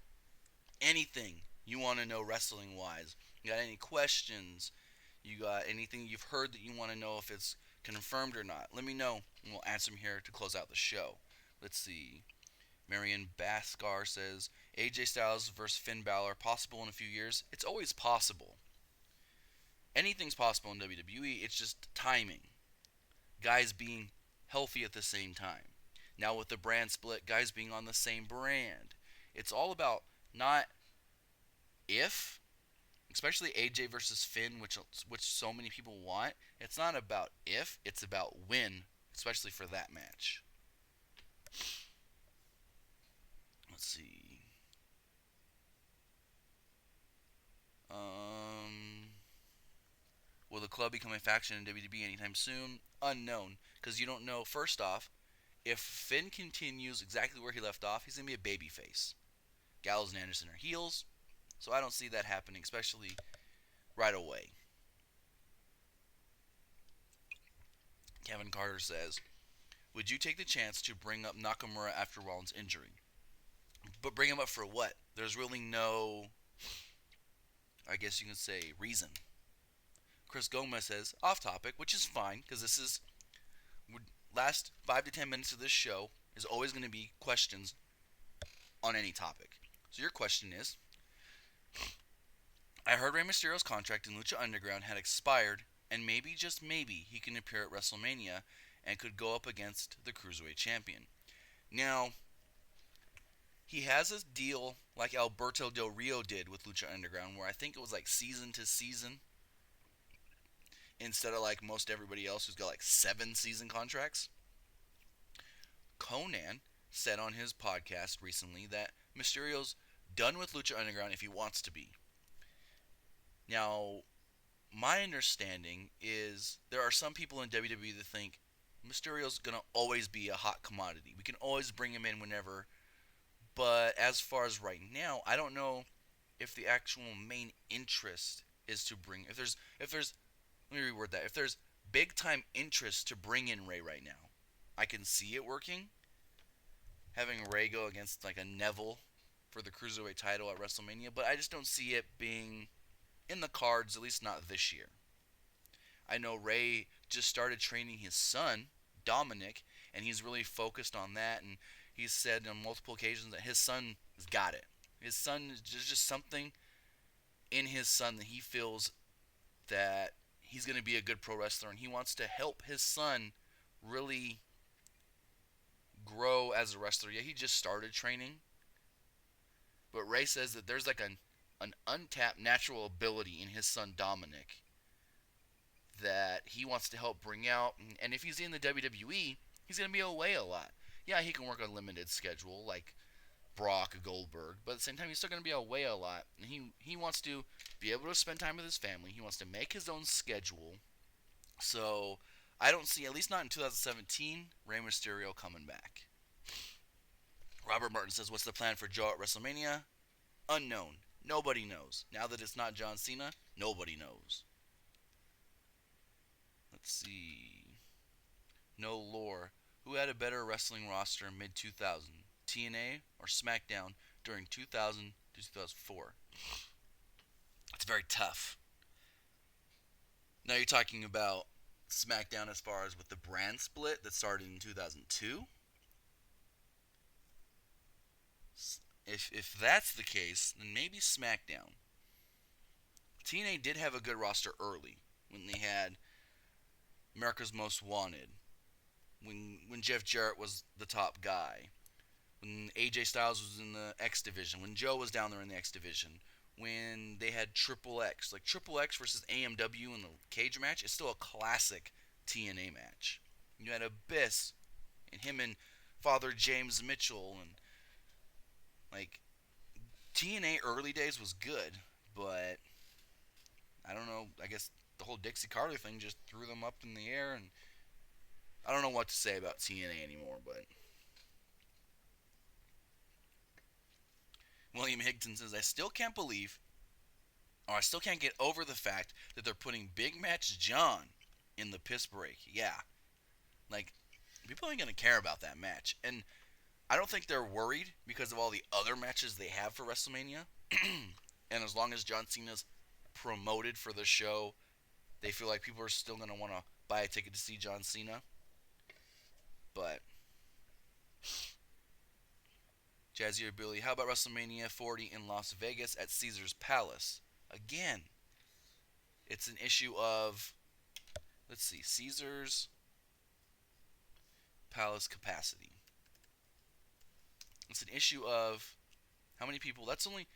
anything you want to know wrestling-wise, you got any questions, you got anything you've heard that you want to know if it's confirmed or not, let me know, and we'll answer them here to close out the show. Let's see. Marion Baskar says, AJ Styles versus Finn Balor, possible in a few years? It's always possible. Anything's possible in WWE, it's just timing. Guys being healthy at the same time. Now with the brand split, guys being on the same brand. It's all about not if, especially AJ versus Finn, which so many people want. It's not about if, it's about when, especially for that match. Let's see. Will the club become a faction in WWE anytime soon? Unknown, because you don't know. First off, if Finn continues exactly where he left off, he's going to be a babyface. Gallows and Anderson are heels, so I don't see that happening, especially right away. Kevin Carter says, would you take the chance to bring up Nakamura after Rollins' injury? But bring him up for what? There's really no, I guess you can say, reason. Chris Gomez says, off topic, which is fine, because this is, last 5 to 10 minutes of this show is always going to be questions on any topic. So your question is, I heard Rey Mysterio's contract in Lucha Underground had expired, and maybe, just maybe, he can appear at WrestleMania and could go up against the Cruiserweight Champion. Now, he has a deal like Alberto Del Rio did with Lucha Underground, where I think it was like season to season, instead of like most everybody else who's got like 7 season contracts. Conan said on his podcast recently that Mysterio's done with Lucha Underground if he wants to be. Now, my understanding is there are some people in WWE that think Mysterio's going to always be a hot commodity. We can always bring him in whenever. But as far as right now, I don't know if the actual main interest is to bring, if there's let me reword that. If there's big time interest to bring in Ray right now, I can see it working. Having Ray go against like a Neville for the Cruiserweight title at WrestleMania, but I just don't see it being in the cards, at least not this year. I know Ray just started training his son, Dominic, and he's really focused on that, and he's said on multiple occasions that his son has got it. His son, there's just something in his son that he feels that he's going to be a good pro wrestler, and he wants to help his son really grow as a wrestler. Yeah, he just started training, but Ray says that there's like an untapped natural ability in his son Dominic that he wants to help bring out. And if he's in the WWE, he's going to be away a lot. Yeah, he can work a limited schedule like Brock Goldberg, but at the same time, he's still going to be away a lot. And he wants to be able to spend time with his family. He wants to make his own schedule. So I don't see, at least not in 2017, Rey Mysterio coming back. Robert Martin says, what's the plan for Joe at WrestleMania? Unknown. Nobody knows. Now that it's not John Cena, nobody knows. Let's see. No lore. Who had a better wrestling roster in mid-2000? TNA or SmackDown during 2000 to 2004? It's very tough. Now you're talking about SmackDown as far as with the brand split that started in 2002? If that's the case, then maybe SmackDown. TNA did have a good roster early when they had America's Most Wanted, when Jeff Jarrett was the top guy, when AJ Styles was in the X Division, when Joe was down there in the X Division, when they had Triple X. Like Triple X versus AMW in the cage match is still a classic TNA match. You had Abyss and him and Father James Mitchell, and like TNA early days was good, but I don't know, I guess the whole Dixie Carter thing just threw them up in the air, and I don't know what to say about TNA anymore, but William Higton says, I still can't believe, or I still can't get over the fact that they're putting Big Match John in the piss break. Yeah. Like, people ain't going to care about that match. And I don't think they're worried because of all the other matches they have for WrestleMania. And as long as John Cena's promoted for the show, they feel like people are still going to want to buy a ticket to see John Cena. But Jazzy or Billy, how about WrestleMania 40 in Las Vegas at Caesar's Palace? Again, it's an issue of, let's see, Caesar's Palace capacity. It's an issue of how many people. That's only,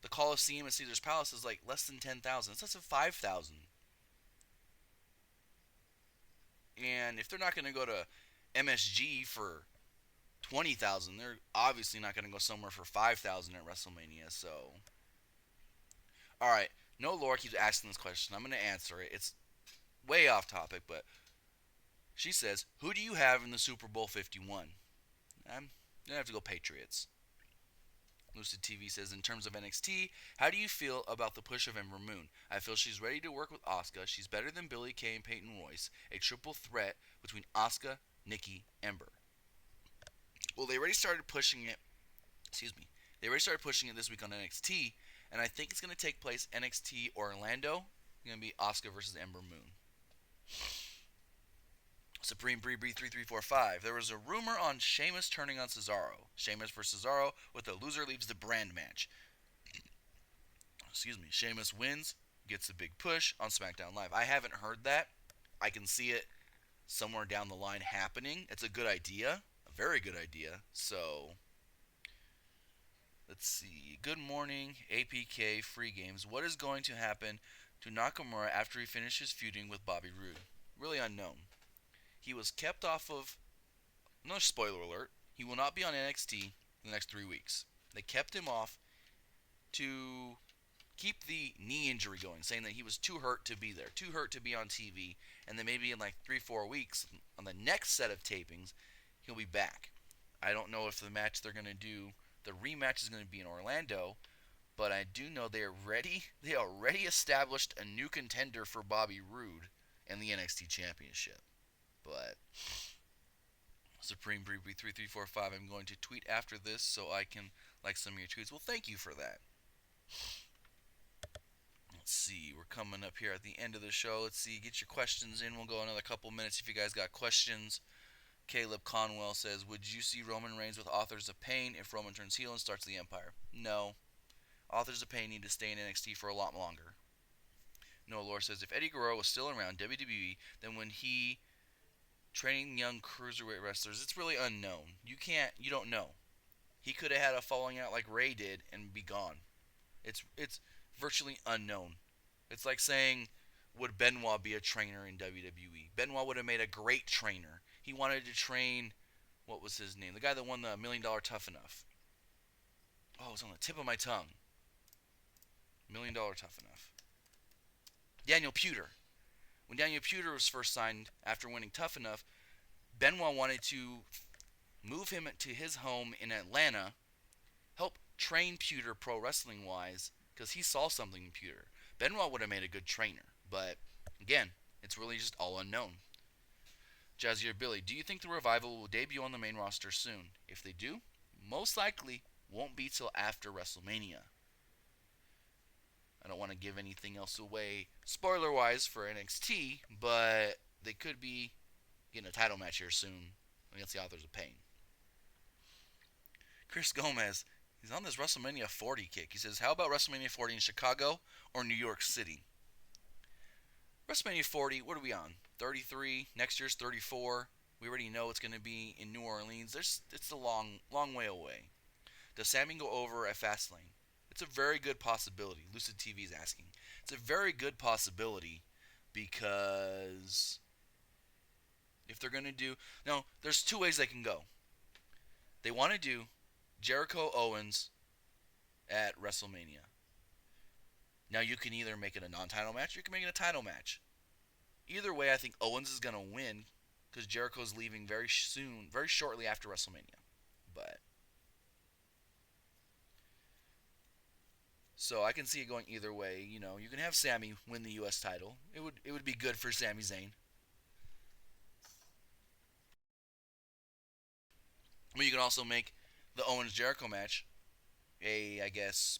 the Coliseum at Caesar's Palace is like less than 10,000. It's less than 5,000. And if they're not going to go to MSG for 20,000, they're obviously not going to go somewhere for 5,000 at WrestleMania. So, all right, no Laura keeps asking this question. I'm going to answer it. It's way off topic, but she says, who do you have in the Super Bowl 51? I'm going to have to go Patriots. Lucid TV says, in terms of NXT, how do you feel about the push of Ember Moon? I feel she's ready to work with Asuka. She's better than Billie Kay and Peyton Royce. A triple threat between Asuka, Nikki, Ember. Well, they already started pushing it. They already started pushing it this week on NXT, and I think it's going to take place NXT Orlando. It's going to be Asuka versus Ember Moon. Supreme Bree Bree 3345. There was a rumor on Sheamus turning on Cesaro. Sheamus versus Cesaro with the loser leaves the brand match. Excuse me. Sheamus wins, gets a big push on SmackDown Live. I haven't heard that. I can see it somewhere down the line happening. It's a good idea, a very good idea. So let's see. Good morning, APK Free Games. What is going to happen to Nakamura after he finishes feuding with Bobby Roode? Really unknown. He was kept off of. Another spoiler alert. He will not be on NXT the next 3 weeks. They kept him off to keep the knee injury going, saying that he was too hurt to be there, too hurt to be on TV, and then maybe in like 3-4 weeks, on the next set of tapings, he'll be back. I don't know if the match they're going to do, the rematch is going to be in Orlando, but I do know they already established a new contender for Bobby Roode and the NXT Championship. But Supreme Breebee 3345, I'm going to tweet after this so I can like some of your tweets. Well, thank you for that. Let's see, we're coming up here at the end of the show. Let's see, get your questions in. We'll go another couple minutes if you guys got questions. Caleb Conwell says, would you see Roman Reigns with Authors of Pain if Roman turns heel and starts the Empire? No. Authors of Pain need to stay in NXT for a lot longer. Noah Lore says, if Eddie Guerrero was still around WWE, then when he training young cruiserweight wrestlers, it's really unknown. You don't know. He could have had a falling out like Ray did and be gone. It's virtually unknown. It's like saying, would Benoit be a trainer in WWE? Benoit would have made a great trainer. He wanted to train, what was his name? The guy that won the $1 Million Tough Enough. Oh, it's on the tip of my tongue. $1 Million Tough Enough. Daniel Puder. When Daniel Puder was first signed after winning Tough Enough, Benoit wanted to move him to his home in Atlanta, help train Puder pro wrestling wise, because he saw something in Puder. Benoit would have made a good trainer, but again, it's really just all unknown. Jazzier Billy, do you think the Revival will debut on the main roster soon? If they do, most likely won't be till after WrestleMania. I don't want to give anything else away spoiler-wise for NXT, but they could be getting a title match here soon against the Authors of Pain. Chris Gomez, he's on this WrestleMania 40 kick. He says, how about WrestleMania 40 in Chicago or New York City? WrestleMania 40, what are we on? 33, next year's 34. We already know it's going to be in New Orleans. It's a long way away. Does Sammy go over at Fastlane? It's a very good possibility. Lucid TV is asking. It's a very good possibility because if they're going to do... No, there's two ways they can go. They want to do Jericho Owens at WrestleMania. Now you can either make it a non-title match or you can make it a title match. Either way, I think Owens is going to win because Jericho's leaving very soon, very shortly after WrestleMania. But... So I can see it going either way. You know, you can have Sammy win the U.S. title. It would be good for Sami Zayn. But you can also make the Owens Jericho match I guess,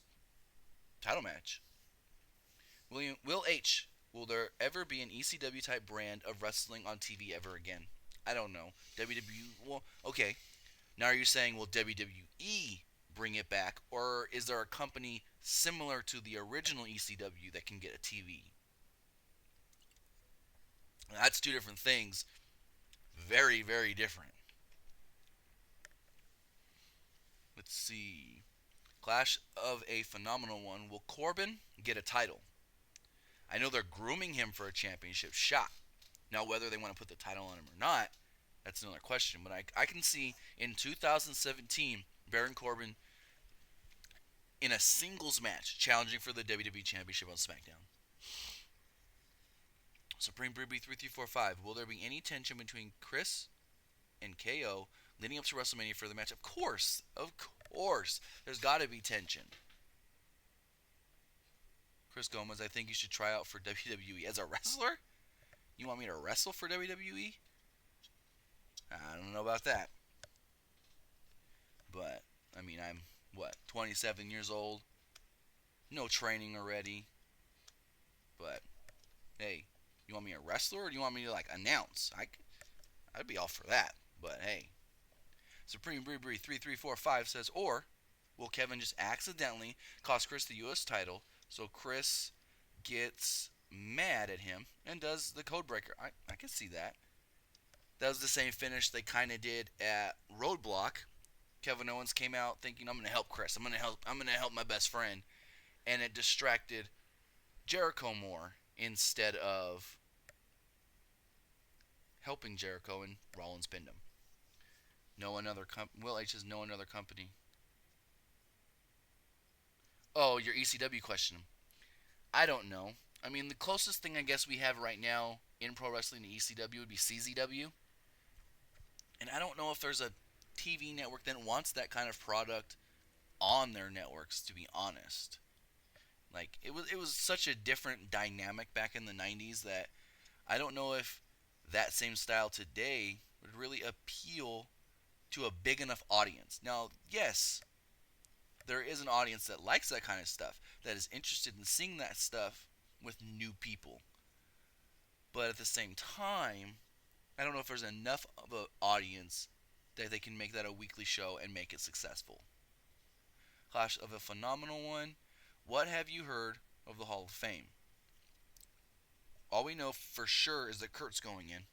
title match. Will H. Will there ever be an ECW type brand of wrestling on TV ever again? I don't know. WWE. Well, okay. Now are you saying will WWE bring it back, or is there a company similar to the original ECW that can get a TV? That's two different things. Very, very different. Let's see. Clash of a Phenomenal One. Will Corbin get a title? I know they're grooming him for a championship shot. Now, whether they want to put the title on him or not, that's another question. But I can see in 2017, Baron Corbin in a singles match challenging for the WWE Championship on SmackDown. Supreme Breebee 3345. Will there be any tension between Chris and KO leading up to WrestleMania for the match? Of course. There's got to be tension. Chris Gomez, I think you should try out for WWE as a wrestler. You want me to wrestle for WWE? I don't know about that. But, I mean, I'm, 27 years old. No training already. But, hey, you want me a wrestler or do you want me to, announce? I'd be all for that. But hey, Supreme Breebree 3345 says, or will Kevin just accidentally cost Chris the U.S. title so Chris gets mad at him and does the code breaker? I can see that. That was the same finish they kind of did at Roadblock. Kevin Owens came out thinking, I'm going to help Chris. I'm going to help my best friend. And it distracted Jericho more instead of helping Jericho, and Rollins pinned him. Will H says no another company. Oh, your ECW question. I don't know. I mean, the closest thing I guess we have right now in pro wrestling to ECW would be CZW. And I don't know if there's a TV network that wants that kind of product on their networks, to be honest. Like, it was such a different dynamic back in the 90s that I don't know if that same style today would really appeal to a big enough audience. Now, yes, there is an audience that likes that kind of stuff, that is interested in seeing that stuff with new people. But at the same time, I don't know if there's enough of an audience that they can make that a weekly show and make it successful. Clash of a phenomenal one. What have you heard of the Hall of Fame? All we know for sure is that Kurt's going in.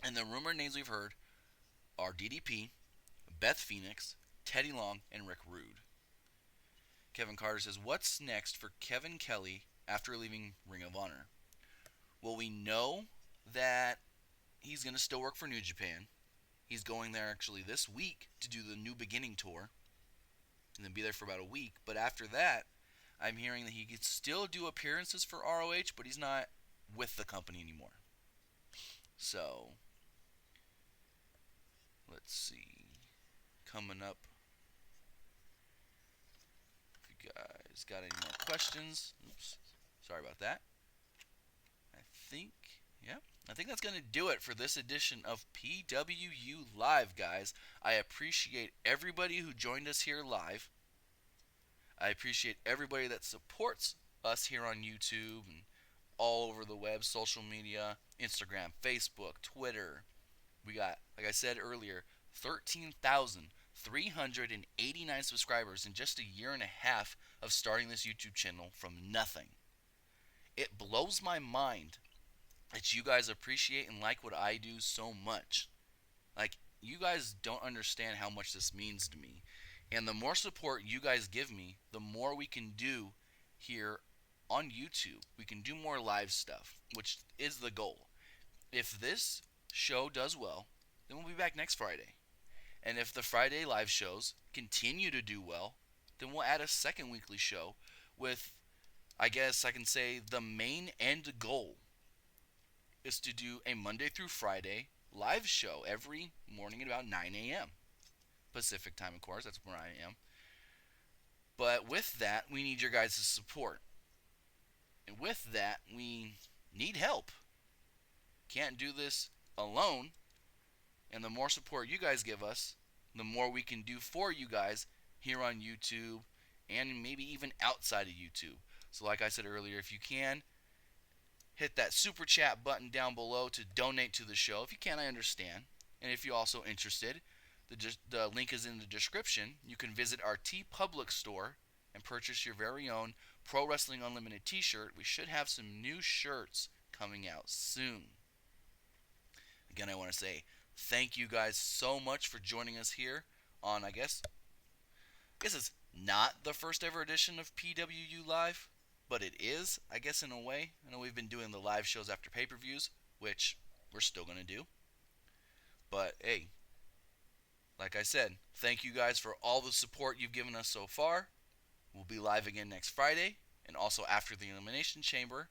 And the rumored names we've heard are DDP, Beth Phoenix, Teddy Long, and Rick Rude. Kevin Carter says, what's next for Kevin Kelly after leaving Ring of Honor? Well, we know that he's going to still work for New Japan. He's going there actually this week to do the New Beginning tour. And then be there for about a week. But after that, I'm hearing that he could still do appearances for ROH, but he's not with the company anymore. So, let's see. Coming up, if you guys got any more questions. Oops, sorry about that. I think that's going to do it for this edition of PWU Live, guys. I appreciate everybody who joined us here live. I appreciate everybody that supports us here on YouTube and all over the web, social media, Instagram, Facebook, Twitter. We got, like I said earlier, 13,389 subscribers in just a year and a half of starting this YouTube channel from nothing. It blows my mind that you guys appreciate and like what I do so much. Like, you guys don't understand how much this means to me. And the more support you guys give me, the more we can do here on YouTube. We can do more live stuff, which is the goal. If this show does well, then we'll be back next Friday. And if the Friday live shows continue to do well, then we'll add a second weekly show with, I guess I can say, the main end goal is to do a Monday through Friday live show every morning at about 9 a.m. Pacific time, of course. That's where I am. But with that, we need your guys' support. And with that, we need help. Can't do this alone. And the more support you guys give us, the more we can do for you guys here on YouTube and maybe even outside of YouTube. So like I said earlier, if you can, hit that super chat button down below to donate to the show. If you can, I understand. And if you're also interested, the link is in the description. You can visit our TeePublic store and purchase your very own Pro Wrestling Unlimited T-shirt. We should have some new shirts coming out soon. Again, I want to say thank you guys so much for joining us here on, I guess it's not the first ever edition of PWU Live, but it is, I guess, in a way. I know we've been doing the live shows after pay-per-views, which we're still going to do. But, hey, like I said, thank you guys for all the support you've given us so far. We'll be live again next Friday, and also after the Elimination Chamber.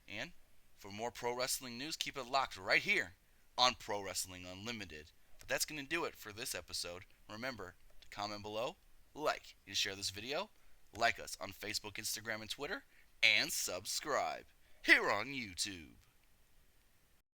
And for more pro wrestling news, keep it locked right here on Pro Wrestling Unlimited. But that's going to do it for this episode. Remember to comment below, like, and share this video. Like us on Facebook, Instagram, and Twitter. And subscribe here on YouTube.